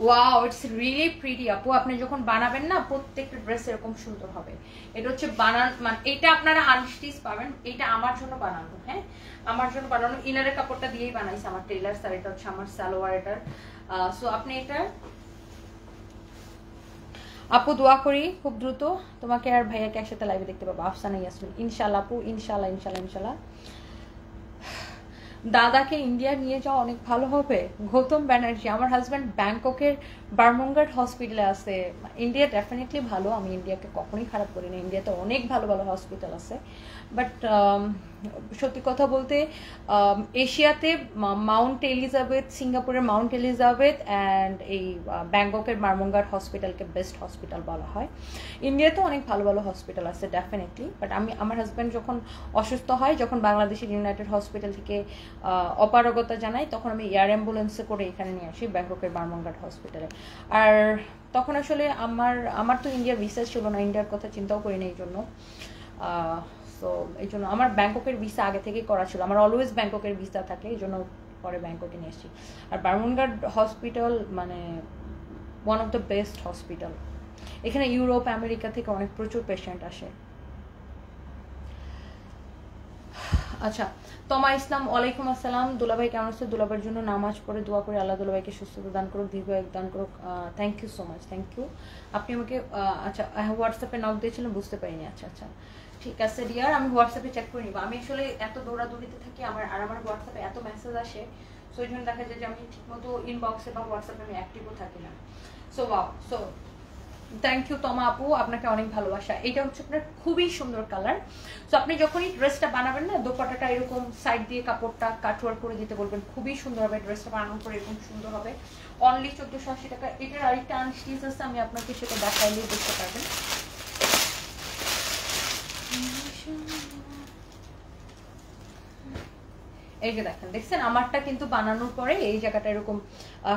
ওয়াও, ইটস রিয়েলি প্রিটি আপু। আপনি যখন বানাবেন না প্রত্যেকটা ড্রেস এরকম সুন্দর হবে। এটা হচ্ছে বানান, মানে এটা আপনারা আনস্টিচ পাবেন। এটা আমার জন্য বানানো, হ্যাঁ আমার জন্য বানানো। ইনারের কাপড়টা দিয়েই বানাইছে আমার টেলার স্যার। এটা হচ্ছে আমার সালোয়ার এটার। সো আপনি এটা, আপু দোয়া করি খুব দ্রুত তোমাকে আর ভাইয়াকে একসাথে লাইভে দেখতে পাবো। আফসানা ইয়াসমিন, ইনশাল্লাহ আপু, ইনশাল্লাহ ইনশাল্লাহ ইনশাল্লাহ। দাদাকে ইন্ডিয়া নিয়ে যাওয়া অনেক ভালো হবে। গৌতম ব্যানার্জি, আমার হাজব্যান্ড ব্যাংককের বার্মঙ্গার্ড হসপিটালে আছে। ইন্ডিয়া ডেফিনেটলি ভালো, আমি ইন্ডিয়াকে কখনোই খারাপ করি না, ইন্ডিয়াতে অনেক ভালো ভালো হসপিটাল আছে। বাট সত্যি কথা বলতে এশিয়াতে মাউন্ট এলিজাবেথ, সিঙ্গাপুরের মাউন্ট এলিজাবেথ অ্যান্ড এই ব্যাংককের বার্মঙ্গার্ড হসপিটালকে বেস্ট হসপিটাল বলা হয়। ইন্ডিয়াতে অনেক ভালো ভালো হসপিটাল আছে ডেফিনেটলি। বাট আমার হাজব্যান্ড যখন অসুস্থ হয়, যখন বাংলাদেশের ইউনাইটেড হসপিটাল থেকে অপারগতা জানাই, তখন আমি এয়ার অ্যাম্বুলেন্সে করে এখানে নিয়ে আসি ব্যাংককের বার্মঙ্গার্ড হসপিটালে। আর তখন আসলে আমার তো ইন্ডিয়ার ভিসা ছিল না, ইন্ডিয়ার কথা চিন্তাও করি না এই জন্য। সো এই জন্য আমার ব্যাংককের ভিসা আগে থেকেই করা ছিল, আমার অলওয়েজ ব্যাংককের ভিসা থাকে, এই জন্য পরে ব্যাংককে নিয়ে এসেছি। আর বার্মঙ্গার্ড হসপিটাল মানে one of the best hospital. এখানে ইউরোপ আমেরিকা থেকে অনেক প্রচুর পেশেন্ট আসে। আচ্ছা, তমা ইসলাম, ওয়ালাইকুম আসসালাম। দুলাভাই কেমন আছে? দুলাভাইয়ের জন্য নামাজ পড়ে দোয়া করে আল্লাহ দুলাভাইকে সুস্থতা দান করুক, দীর্ঘায়ু দান করুক। Thank you so much, thank you. আপনি আমাকে আচ্ছা হোয়াটসঅ্যাপে নক দিয়েছিলেন, বুঝতে পারিনি। আচ্ছা আচ্ছা ঠিক আছে ডিয়ার, আমি হোয়াটসঅ্যাপে চেক করে নিব। আমি আসলে এত দৌড়াদৌড়িতে থাকি, আমার হোয়াটসঅ্যাপে এত মেসেজ আসে, সো এই জন্য দেখা যায় যে আমি ঠিকমতো ইনবক্সে বা হোয়াটসঅ্যাপে আমি অ্যাক্টিভও থাকি না। So wow, so thank you Toma আপু, আপনাকে অনেক ভালোবাসা। এটা হচ্ছে আপনার খুবই সুন্দর কালার। সো আপনি যখনই ড্রেসটা বানাবেন না, দোপাট্টাটা এরকম সাইড দিয়ে কাপড়টা কাটওয়ার্ক করে দিতে বলবেন, খুবই সুন্দর হবে। ড্রেসটা বানানোর পরে এরকম সুন্দর হবে। অনলি 1480 টাকা। এটার আরেকটা আনস্টিচ আছে, আমি আপনাকে সেটা দেখাইলে দেখতে পারবেন। এই যে দেখেন, দেখছেন আমারটা কিন্তু বানানোর পরে এই জায়গাটা এরকম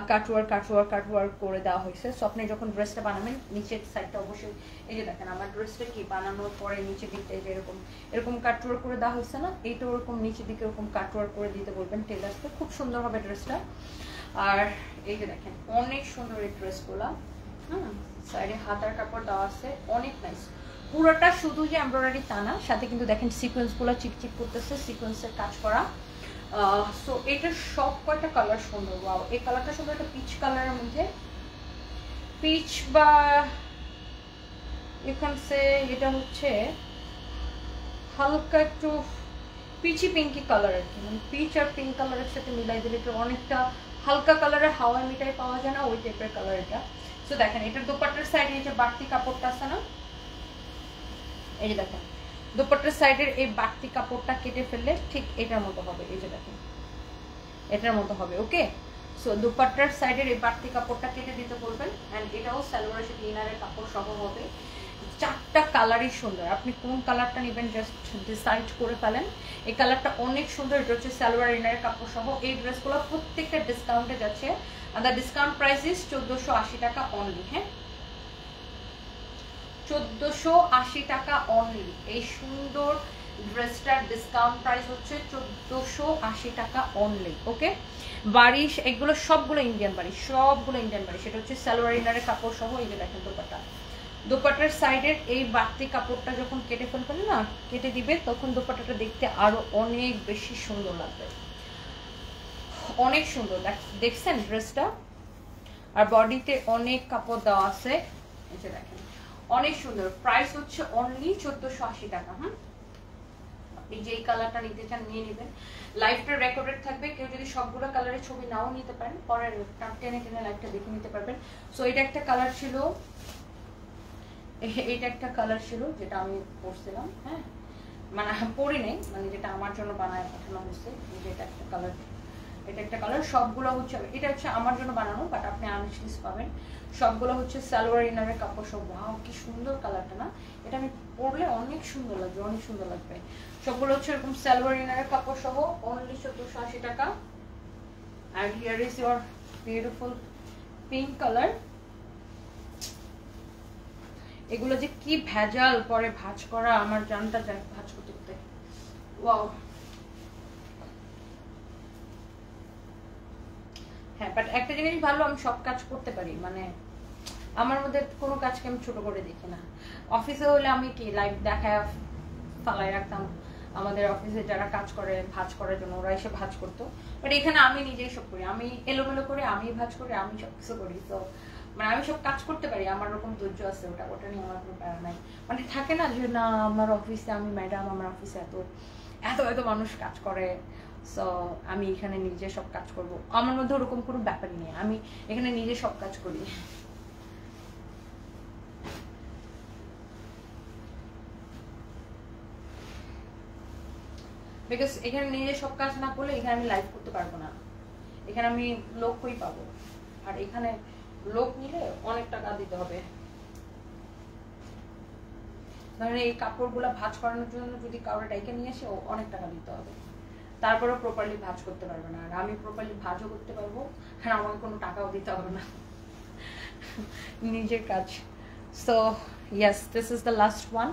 কাটওয়ার্ক করে দেওয়া হয়েছে। সো আপনি যখন ড্রেসটা বানাবেন নিচের সাইডটা অবশ্যই, এই যে দেখেন আমার ড্রেসটা কি বানানোর পরে নিচের দিকটা এই যে এরকম কাটওয়ার্ক করে দেওয়া হয়েছে না, এইটা ওরকম নিচের দিকে এরকম কাটওয়ার্ক করে দিতে বলবেন টেলার্সকে, খুব সুন্দর হবে ড্রেসটা। আর এই যে দেখেন অনেক সুন্দর এই ড্রেসগুলা, সাইডে হাতার কাপড় দেওয়া আছে, অনেক নাইস। পুরোটা শুধু যে এমব্রয়ডারি তা না, সাথে কিন্তু দেখেন সিকোয়েন্সগুলো চিকচিক করতেছে, সিকোয়েন্সের কাজ করা। সো এটার সব কয়টা কালার সুন্দর। ওয়াও, এই কালারটা সুন্দর, একটা পিচ কালারের মধ্যে, পিচ বা এখানে এটা হচ্ছে হালকা একটু পিচি পিঙ্কি কালার আর কি, মানে পিচ আর পিঙ্ক কালারের সাথে মিলাই দিলে একটু অনেকটা হালকা কালারের হাওয়া মিঠাই পাওয়া যায় না, ওই টাইপের কালার এটা। সো দেখেন এটার দোপাট্টার সাইডে এই যে বাড়তি কাপড়টা আছে না, এই যে দেখেন দোপাট্টার সাইডের এই বাড়তি কাপড়টা কেটে ফেললে ঠিক এটার মতো হবে, এই যে দেখেন এটার মতো হবে। ওকে, সো দোপাট্টার সাইডের এই বাড়তি কাপড়টা কেটে দিতে বলবেন। অ্যান্ড এটাও সালোয়ারের সাথে ইনারের কাপড় সহ হবে। চারটা কালারই সুন্দর, আপনি কোন কালারটা নেবেন জাস্ট ডিসাইড করে ফেলেন। এই কালারটা অনেক সুন্দর, এটা হচ্ছে সালোয়ার ইনারের কাপড় সহ। এই ড্রেসগুলো প্রত্যেকটা ডিসকাউন্টে যাচ্ছে, are the discount price is 1480 টাকা অনলি। হ্যাঁ, 1480 টাকা অনলি। এই সুন্দর ড্রেসটার ডিসকাউন্ট প্রাইস হচ্ছে 1480 টাকা অনলি। ওকে, বারিশ এগুলো সবগুলো ইন্ডিয়ান বারিশ, সবগুলো ইন্ডিয়ান বারিশ। সেটা হচ্ছে সালোয়ার ইনারের কাপড় সহ। এই যে দেখেন দোপাট্টা, দোপাট্টার সাইডের এই বাড়তি কাপড়টা যখন কেটে ফেলবেন না, কেটে দিবে, তখন দোপাট্টাটা দেখতে আরো অনেক বেশি সুন্দর লাগবে, অনেক সুন্দর। দেখছেন ড্রেসটা, আর বডিতে অনেক কাপড় দেওয়া আছে, এই যে দেখেন অনেক সুন্দর। প্রাইস হচ্ছে অনলি 1480 টাকা। আপনি যেই কালারটা নিতে চান নিয়ে নেবেন। লাইভটা রেকর্ডেড থাকবে, কেউ যদি সবগুলো কালারের ছবি নাও নিতে পারেন, পরে টেনে টেনে লাইভটা দেখে নিতে পারবেন। সো এটা একটা কালার ছিল, এটা একটা কালার ছিল যেটা আমি পরছিলাম। হ্যাঁ, মানে পরি নেই, মানে যেটা আমার জন্য বানায় পাঠানো হয়েছে। এটা একটা কালার, এটা একটা কালার। সবগুলো হচ্ছে, এটা হচ্ছে আমার জন্য বানানো, বাট আপনি আনস্টিচ পাবেন। সবগুলো হচ্ছে সালোয়ার ইনারের কাপড় সব। ওয়াও, কি সুন্দর কালারটা না, এটা আমি পরলে অনেক সুন্দর লাগবে, অনেক সুন্দর লাগবে। সবগুলো হচ্ছে এরকম সালোয়ার ইনারের কাপড় সহ, অনলি 1480 টাকা। And here is your beautiful pink colour. এগুলো যে কি ভেজাল পরে ভাঁজ করা, আমার জানটা যায় ভাঁজ করতে করতে। ওয়াও, হ্যাঁ, বাট একটা জিনিস ভালো, আমি সব কাজ করতে পারি, মানে আমার মধ্যে কোনো কাজকে আমি ছোট করে দেখি না। অফিসে হলে আমি কি লাইভ দেখায় ফালাই রাখতাম, আমাদের অফিসে যারা কাজ করে ভাঁজ করার জন্য, ওরা এসে ভাঁজ করতো। বাট এখানে আমি নিজেই সব করি, আমি এলোমেলো করে আমি ভাঁজ করি, আমি সব কিছু করি। তো মানে আমি সব কাজ করতে পারি, আমার ওরকম ধৈর্য আছে, ওটা নিয়ে আমার কোনো প্যারা নাই। মানে থাকে না যে না আমার অফিসে আমি ম্যাডাম, আমার অফিসে এত এত এত মানুষ কাজ করে, সো আমি এখানে নিজে সব কাজ করব, আমার মধ্যে ওরকম কোনো ব্যাপারই নেই, আমি এখানে নিজে সব কাজ করি। বিকজ এখানে নিজে সব কাজ না করলে এখানে আমি লাইভ করতে পারবো না, এখানে আমি লোক কই পাবো, আর এখানে লোক নিলে অনেক টাকা দিতে হবে। ধরেন এই কাপড়গুলো ভাঁজ করানোর জন্য যদি কাউরে ডাইকে নিয়ে এসে অনেক টাকা দিতে হবে, তারপরেও প্রপারলি ভাঁজ করতে পারবে না। আর আমি প্রপারলি ভাঁজও করতে পারবো, আর আমাকে কোনো টাকাও দিতে হবে না, নিজের কাজ। So yes, this is the last one.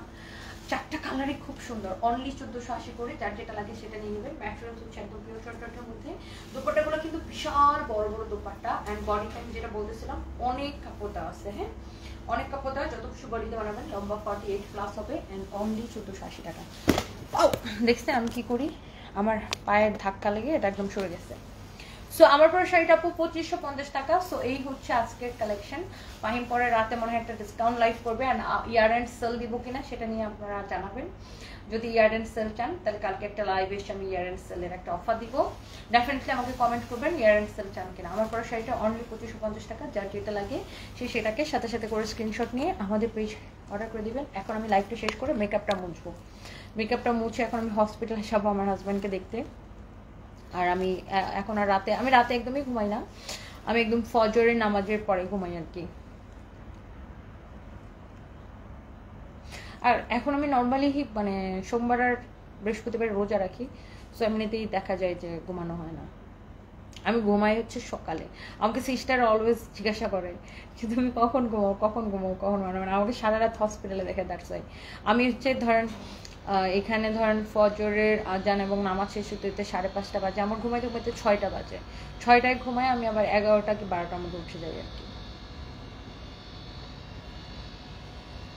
চারটা কালারই খুব সুন্দর, অনলি 1480 করে। যার যেটা লাগে সেটা নিয়ে নেবেন। ম্যাটেরিয়ালস হচ্ছে একদম পিওর শর্টের মধ্যে। দোপাট্টাগুলো কিন্তু বিশাল বড় বড় দোপাট্টা। অ্যান্ড বডিতে আমি যেটা বলতেছিলাম, অনেক কাপড় দেওয়া আছে। হ্যাঁ, অনেক কাপড় দেওয়া, যত কিছু বডিতে বানাবেন লম্বা 48 প্লাস হবে। অ্যান্ড অনলি 1480 টাকা। দেখছেন আমি কি করি, আমার পায়ের ধাক্কা লেগে এটা একদম সরে গেছে। সো আমার পরে শাড়িটা আপু 2550 টাকা। সো এই হচ্ছে আজকের কালেকশন। ফাহিম পরে রাতে মনে হয় একটা ডিসকাউন্ট লাইভ করবে, অ্যান্ড ইয়ার এন্ড সেল দিব কিনা সেটা নিয়ে আপনারা জানাবেন। যদি ইয়ার এন্ড সেল চান তাহলে কালকে একটা লাইভ এসে আমি ইয়ার এন্ড সেলের একটা অফার দিব, ডেফিনেটলি আমাকে কমেন্ট করবেন ইয়ার এন্ড সেল চান কিনা। আমার পরে শাড়িটা অনলি 2550 টাকা। যার যেটা লাগে সেটাকে সাথে সাথে করে স্ক্রিনশট নিয়ে আমাদের পেজ অর্ডার করে দিবেন। এখন আমি লাইভটা শেষ করে মেকআপটা মুছবো, মেকআপটা মুছে এখন আমি হসপিটাল যাবো আমার হাজব্যান্ডকে দেখতে। আর আমি এখন আর আমি রাতে একদমই ঘুমাই না, আমি একদম ফজরের নামাজের পরে ঘুমাই আর কি। আর এখন আমি নর্মালি মানে সোমবার আর বৃহস্পতিবার রোজা রাখি, সো এমনিতেই দেখা যায় যে ঘুমানো হয় না। আমি ঘুমাই হচ্ছে সকালে। আমাকে সিস্টার অলওয়েজ জিজ্ঞাসা করে যে তুমি কখন ঘুমাও কখন ঘুমাও কখন, মানে আমাকে সারা রাত হসপিটালে দেখে। দ্যাটস ওয়াই আমি হচ্ছে ধরেন এখানে ধরেন ফজরের আজান এবং নামাজ শেষ হতে 5:30 বাজে, আমার ঘুমাইতে ঘুমাইতে 6টা বাজে। 6টায় ঘুমাই, আমি আবার 11টা কি 12টার মধ্যে উঠে যাই আর কি।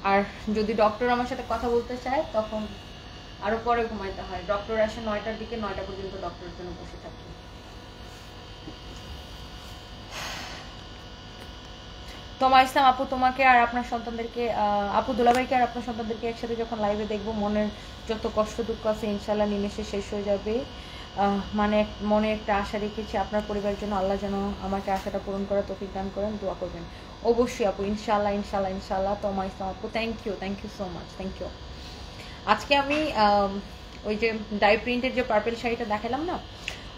আর যদি ডক্টর আমার সাথে কথা বলতে চায় তখন আরো পরে ঘুমাইতে হয়। ডক্টর আসে 9টার দিকে, 9টা পর্যন্ত ডক্টরের জন্য বসে থাকি। তোমা ইসলাম আপু, তোমাকে আর আপনার সন্তানদেরকে, আপু দুলাভাইকে আর আপনার সন্তানদেরকে একসাথে যখন লাইভে দেখবো, মনের যত কষ্ট দুঃখ আছে ইনশাল্লাহ নিমেষে শেষ হয়ে যাবে। মানে মনে একটা আশা রেখেছি আপনার পরিবারের জন্য, আল্লাহ যেন আমাকে আশাটা পূরণ করার তৌফিক দান করেন, দোয়া করবেন অবশ্যই আপু। ইনশাল্লাহ ইনশাল্লাহ ইনশাল্লাহ। তোমা ইসলাম আপু, thank you so much, thank you. আজকে আমি ওই যে ডাই প্রিন্টের যে পার্পেল শাড়িটা দেখালাম না,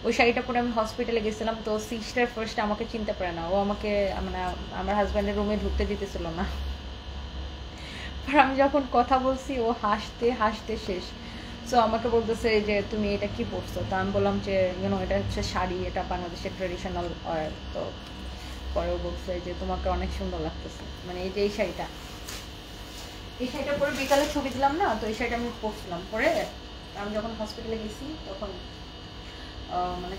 ওই শাড়িটা পরে আমি হসপিটালে গেছিলাম। তো সিস্টার ফার্স্ট আমাকে চিনতে পারে না, ও আমাকে মানে আমার হাজব্যান্ডের রুমে ঢুকতে দিতেছিল না। আর আমি যখন কথা বলছি ও হাসতে হাসতে শেষ। সো আমাকে বলতেছে যে তুমি এটা কি পরছো, তো আমি বললাম যে এটা হচ্ছে শাড়ি, এটা বাংলাদেশের ট্রেডিশনাল অয়েল। তো পরেও বলছে যে তোমাকে অনেক সুন্দর লাগতেছে, মানে এই যে এই শাড়িটা পরে বিকালে ছবি দিলাম না, তো এই শাড়িটা আমি পরছিলাম। পরে আমি যখন হসপিটালে গেছি তখন মানে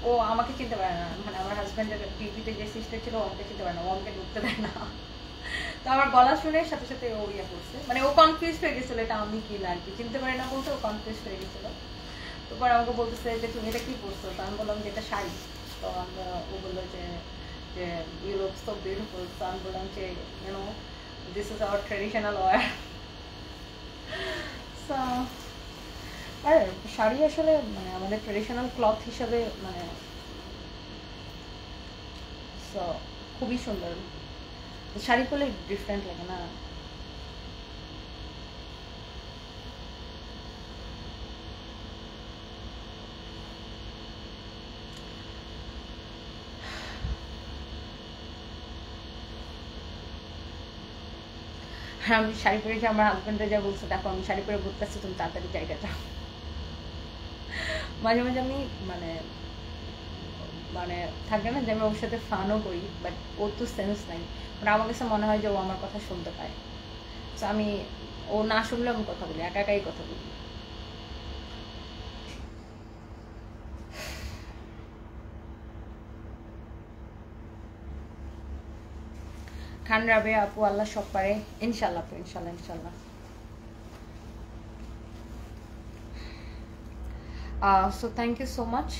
ও আমাকে চিনতে পারে না, মানে আমার হাজব্যান্ডের ডিউটিতে যে সিস্টার ছিল আমাকে চিনতে পারে না, ও আমাকে ঢুকতে দেয় না। তো আমার গলা শুনে সাথে সাথে ও ইয়ে করছে, মানে ও কনফিউজ হয়ে গেছিল এটা আমি কি না আর কি, চিনতে পারি না বলতে ও কনফিউজ হয়ে গেছিল। তো পরে আমাকে বলতেছে যে তুমি এটা কি করছো, তো আমি বললাম যে এটা শাড়ি। তো ও বললো যে ইউ লুক সো বিউটিফুল। তো আমি বললাম যে this is our traditional wear. So আর শাড়ি আসলে মানে আমাদের ট্রেডিশনাল ক্লথ হিসাবে মানে সো খুবই সুন্দর। শাড়ি পরলে ডিফারেন্ট লাগে না? আমি শাড়ি পরেছি, আমার হাজব্যান্ডরা যা বলছে দেখো আমি শাড়ি পরে ঘুরতেছি, তুমি তাড়াতাড়ি জায়গা যাও। মাঝে মাঝে আমি মানে মানে থাকে না যে আমি ওর সাথে ফানও করি, বাট ওর তো সেন্স নাই। মানে আমার কাছে মনে হয় যে ও আমার কথা শুনতে পায়। তো আমি ও না শুনলে আমি কথা বলি, একা একাই কথা বলি। খান রাবে আপু, আল্লাহ সব পারে, ইনশাল্লাহ আপু, ইনশাল্লাহ ইনশাল্লাহ। So thank you so much.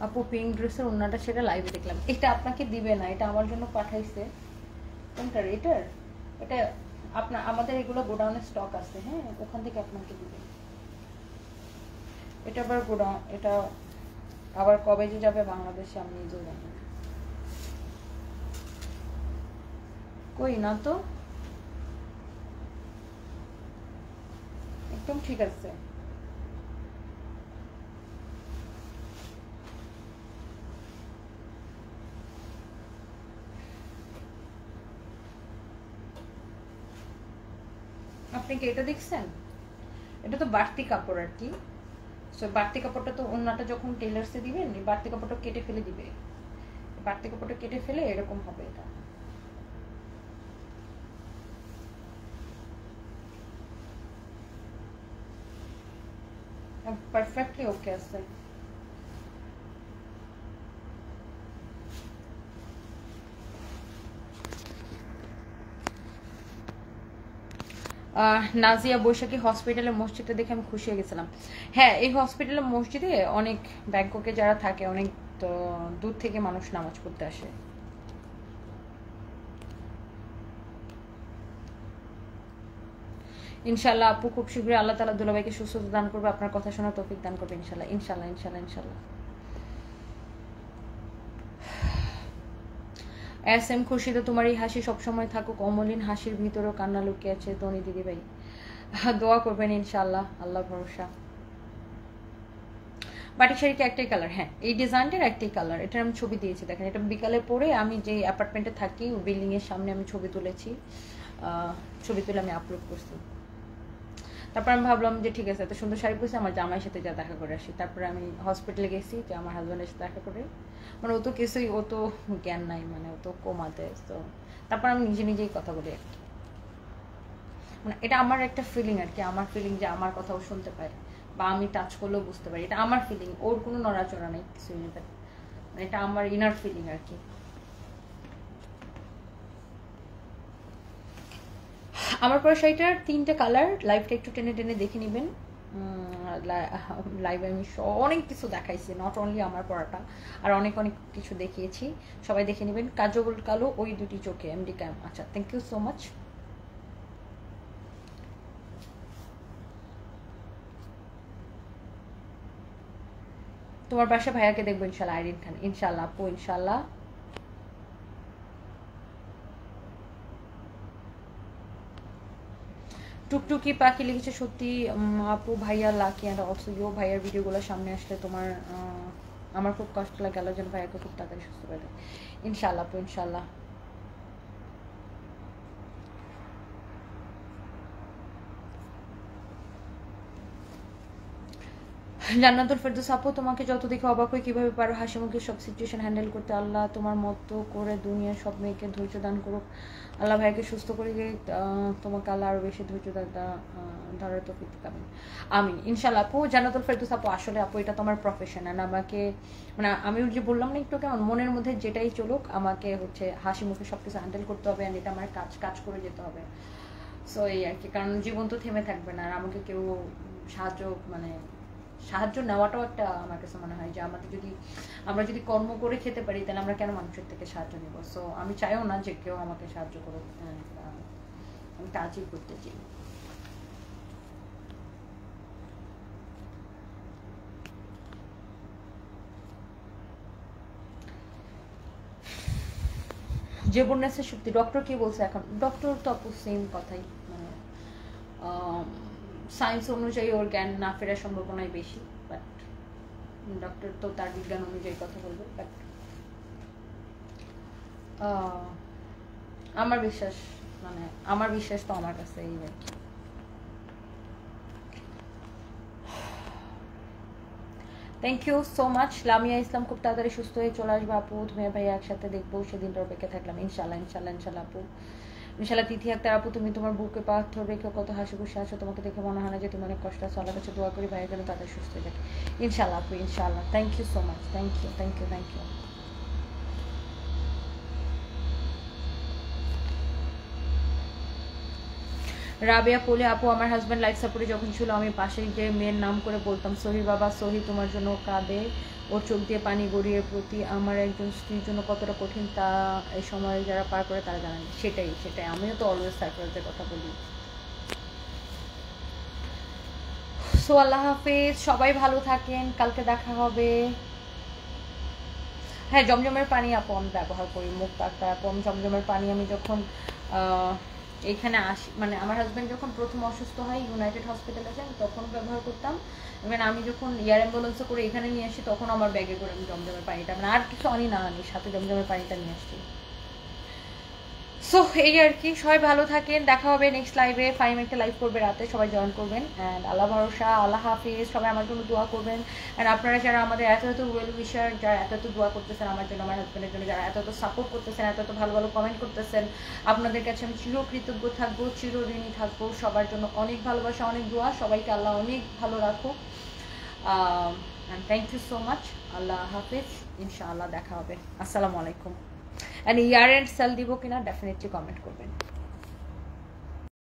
আপু পিঙ্ক ড্রেসের ওড়নাটা সেটা লাইভে দেখলাম, এটা আপনাকে দিবে না, এটা আমার জন্য পাঠাইছে। কোনটা এটার? এটা আপনার আমাদের এগুলো গোডাউনে স্টক আছে, হ্যাঁ ওখান থেকে আপনাকে দিবে। এটা আবার গোডাউন, এটা আবার কবে যে যাবে বাংলাদেশে আমি নিজেও জানি না। কই না তো, একদম ঠিক আছে। আপনি কি এটা দেখছেন? এটা তো বাড়তি কাপড় আর কি। সো বাড়তি কাপড়টা তো ওন্নাটা যখন টেলার্সে দিবেন, বাড়তি কাপড়টা কেটে ফেলে দিবে, বাড়তি কাপড়টা কেটে ফেলে এরকম হবে। এটা পারফেক্টলি ওকে আছে। নাজিয়া বৈশাখী হসপিটালের মসজিদটা দেখে আমি খুশি হয়ে গেছিলাম। হ্যাঁ এই হসপিটালের মসজিদে অনেক ব্যাংককে যারা থাকে অনেক দূর থেকে মানুষ নামাজ পড়তে আসে। ইনশাল্লাহ আপু খুব শীঘ্রই আল্লাহ তাআলা দুলাভাইকে সুস্থতা দান করবে, আপনার কথা শোনার তৌফিক দান করবে ইনশাল্লাহ ইনশাল্লাহ ইনশাল্লাহ ইনশাল্লাহ। এস এম খুরশিদা, তোমার এই হাসি সবসময় থাকুক, অমলিন হাসির ভিতরেও কান্না লুকিয়ে আছে ধনী দিদি ভাই, দোয়া করবেন ইনশাল্লাহ, আল্লাহ ভরসা। বাটিক শাড়ি কি একটাই কালার? হ্যাঁ এই ডিজাইনটার একটাই কালার, এটার আমি ছবি দিয়েছি দেখেন। এটা বিকালে পরে আমি যে অ্যাপার্টমেন্টে থাকি বিল্ডিং এর সামনে আমি ছবি তুলেছি, ছবি তুলে আমি আপলোড করছি। তারপর আমি ভাবলাম যে ঠিক আছে এত সুন্দর শাড়ি পরেছি, আমার জামাইয়ের সাথে যা দেখা করে আসি। তারপরে আমি হসপিটালে গেছি যে আমার হাজব্যান্ডের সাথে দেখা করে, মানে ও তো কিছুই, ও তো জ্ঞান নাই, মানে ও তো কোমাতে। তো তারপর আমি নিজে নিজেই কথা বলি আর কি, মানে এটা আমার একটা ফিলিং আর কি, আমার ফিলিং যে আমার কথাও শুনতে পায় বা আমি টাচ করলেও বুঝতে পারি, এটা আমার ফিলিং, ওর কোনো নড়াচড়া নেই কিছুই নেই। এটা আমার ইনার ফিলিং আর কি। আমার পরা শাড়িটার 3টে কালার, লাইভটা একটু টেনে টেনে দেখে নেবেন। লাইভে আমি অনেক কিছু দেখাইছি, নট অনলি আমার পড়াটা, আর অনেক অনেক কিছু দেখিয়েছি, সবাই দেখে নেবেন। কাজল কালো ওই দুটি চোখে এমডি ক্যাম। আচ্ছা, থ্যাংক ইউ সো মাচ। তোমার পাশে ভাইয়াকে দেখবো ইনশাল্লাহ, আইরিন খান। ইনশাল্লাহ আপু, ইনশাল্লাহ। টুকটুকি পাখি লিখেছে, সত্যি আপু ভাইয়া লাকি অ্যান্ড অলসো ইউ। ভাইয়ার ভিডিওগুলো সামনে আসলে তোমার আমার খুব কষ্ট লাগে, আল্লাহ যেন ভাইয়াকে খুব তাড়াতাড়ি সুস্থ করে দেয়। ইনশাল্লাহ আপু, ইনশাল্লাহ। জান্নাতুল ফেরদৌস আপু, তোমাকে যত দেখে অবাক হয়ে কিভাবে পারো হাসি মুখে সব সিচুয়েশন হ্যান্ডেল করতে। আল্লাহ তোমার মতো করে দুনিয়ার সব মেয়েকে ধৈর্য দান করুক। আল্লাহ ভাইকে সুস্থ করে দিয়ে তোমাকে আল্লাহ আরো বেশি ধৈর্য ধরার তৌফিক দিবেন। আমিন, ইনশাআল্লাহ আপু। জান্নাতুল ফেরদৌস আপু, আসলে আপু এটা তো আমার প্রফেশন, আর আমাকে মানে আমি যে বললাম না একটু, কেমন মনের মধ্যে যেটাই চলুক আমাকে হচ্ছে হাসি মুখে সবকিছু হ্যান্ডেল করতে হবে, আর এটা আমার কাজ করে যেতে হবে। সো এই আর কি, কারণ জীবন তো থেমে থাকবে না, আর আমাকে কেউ সাহায্য নেওয়াটাও একটা আমার কাছে মনে হয় যে আমরা যদি কর্ম করে খেতে পারি, তাহলে আমরা কেন মানুষের থেকে সাহায্য নেব। সো আমি চাইও না যে কেউ আমাকে সাহায্য করুক, আমি কাজই করতে চাই। যে বন্যাসের শক্তি, ডক্টর কি বলছে এখন? ডক্টর তো আপু সেম কথাই, মানে সায়েন্স অনুযায়ী ওর জ্ঞান না ফেরার সম্ভাবনাই বেশি, বাট ডক্টর তো তার বিজ্ঞান অনুযায়ী কথা বলবে। বাট আমার বিশ্বাস তো আমার কাছে এই আর কি। Thank you so much. Lamia Islam, খুব তাড়াতাড়ি সুস্থ হয়ে চলে আসবে আপু, তুমি ভাই একসাথে দেখবো, সেদিনটা অপেক্ষা থাকলাম। ইনশাল্লাহ ইনশাল্লাহ ইনশাল্লাহ আপু, ইনশাল্লাহ। তিথি আক্তার আপু, তুমি তোমার বুকে পাথর রেখে কত হাসি খুশি আছো, তোমাকে দেখে মনে হয় না যে তুমি অনেক কষ্ট আছো। আল্লাহর কাছে দোয়া করি ভাইয়ের জন্য তাদের সুস্থ হয়ে যাক। ইনশাল্লাহ আপু, ইনশাল্লাহ। Thank you so much, thank you thank you thank you. Rabia Poly আপু, আমার হাজব্যান্ড লাইফ সাপোর্টে যখন ছিল, আমি পাশে যে মেয়ের নাম করে বলতাম সহি বাবা সহি, তোমার জন্য কাঁদে, ওর চোখ দিয়ে পানি গড়িয়ে প্রতি আমার একজন স্ত্রীর জন্য কতটা কঠিন তা এই সময় যারা পার করে তারা জানেন। সেটাই আমিও তো অলওয়েজ সারপ্রাইজের কথা বলি। সো আল্লাহ হাফিজ, সবাই ভালো থাকেন, কালকে দেখা হবে। হ্যাঁ, জমজমের পানি আপু আমি ব্যবহার করি, মুখ ডাক্তার আপু। আমি জমজমের পানি আমি যখন এইখানে আসি, মানে আমার হাজব্যান্ড যখন প্রথম অসুস্থ হয় ইউনাইটেড হসপিটালে যান, তখন ব্যবহার করতাম। এবং আমি যখন এয়ার অ্যাম্বুলেন্সে করে এখানে নিয়ে আসি, তখন আমার ব্যাগে করে আমি জমজমের পানিটা, মানে আর কিছু আনি না আনি, সাথে জমজমের পানিটা নিয়ে আসছি। সো এই আর কি, সবাই ভালো থাকেন, দেখা হবে নেক্সট লাইভে। ফাইম একটা লাইভ করবে রাতে, সবাই জয়েন করবেন। অ্যান্ড আল্লাহ ভরসা, আল্লাহ হাফিজ। সবাই আমার জন্য দোয়া করবেন। অ্যান্ড আপনারা যারা আমাদের এত ওয়েল উইশার, যারা এত দোয়া করতেছেন আমার জন্য, আমার হাজব্যান্ডের জন্য, যারা এত সাপোর্ট করতেছেন, এত ভালো ভালো কমেন্ট করতেছেন, আপনাদের কাছে আমি চিরকৃতজ্ঞ থাকবো, চিরঋণী থাকবো। সবার জন্য অনেক ভালোবাসা, অনেক দোয়া। সবাইকে আল্লাহ অনেক ভালো রাখুক। And thank you so much. আল্লাহ হাফিজ, ইনশাআল্লাহ দেখা হবে। আসসালামু আলাইকুম। অ্যান্ড ইয়ার এন্ড সেল দিব কিনা ডেফিনেটলি কমেন্ট করবেন।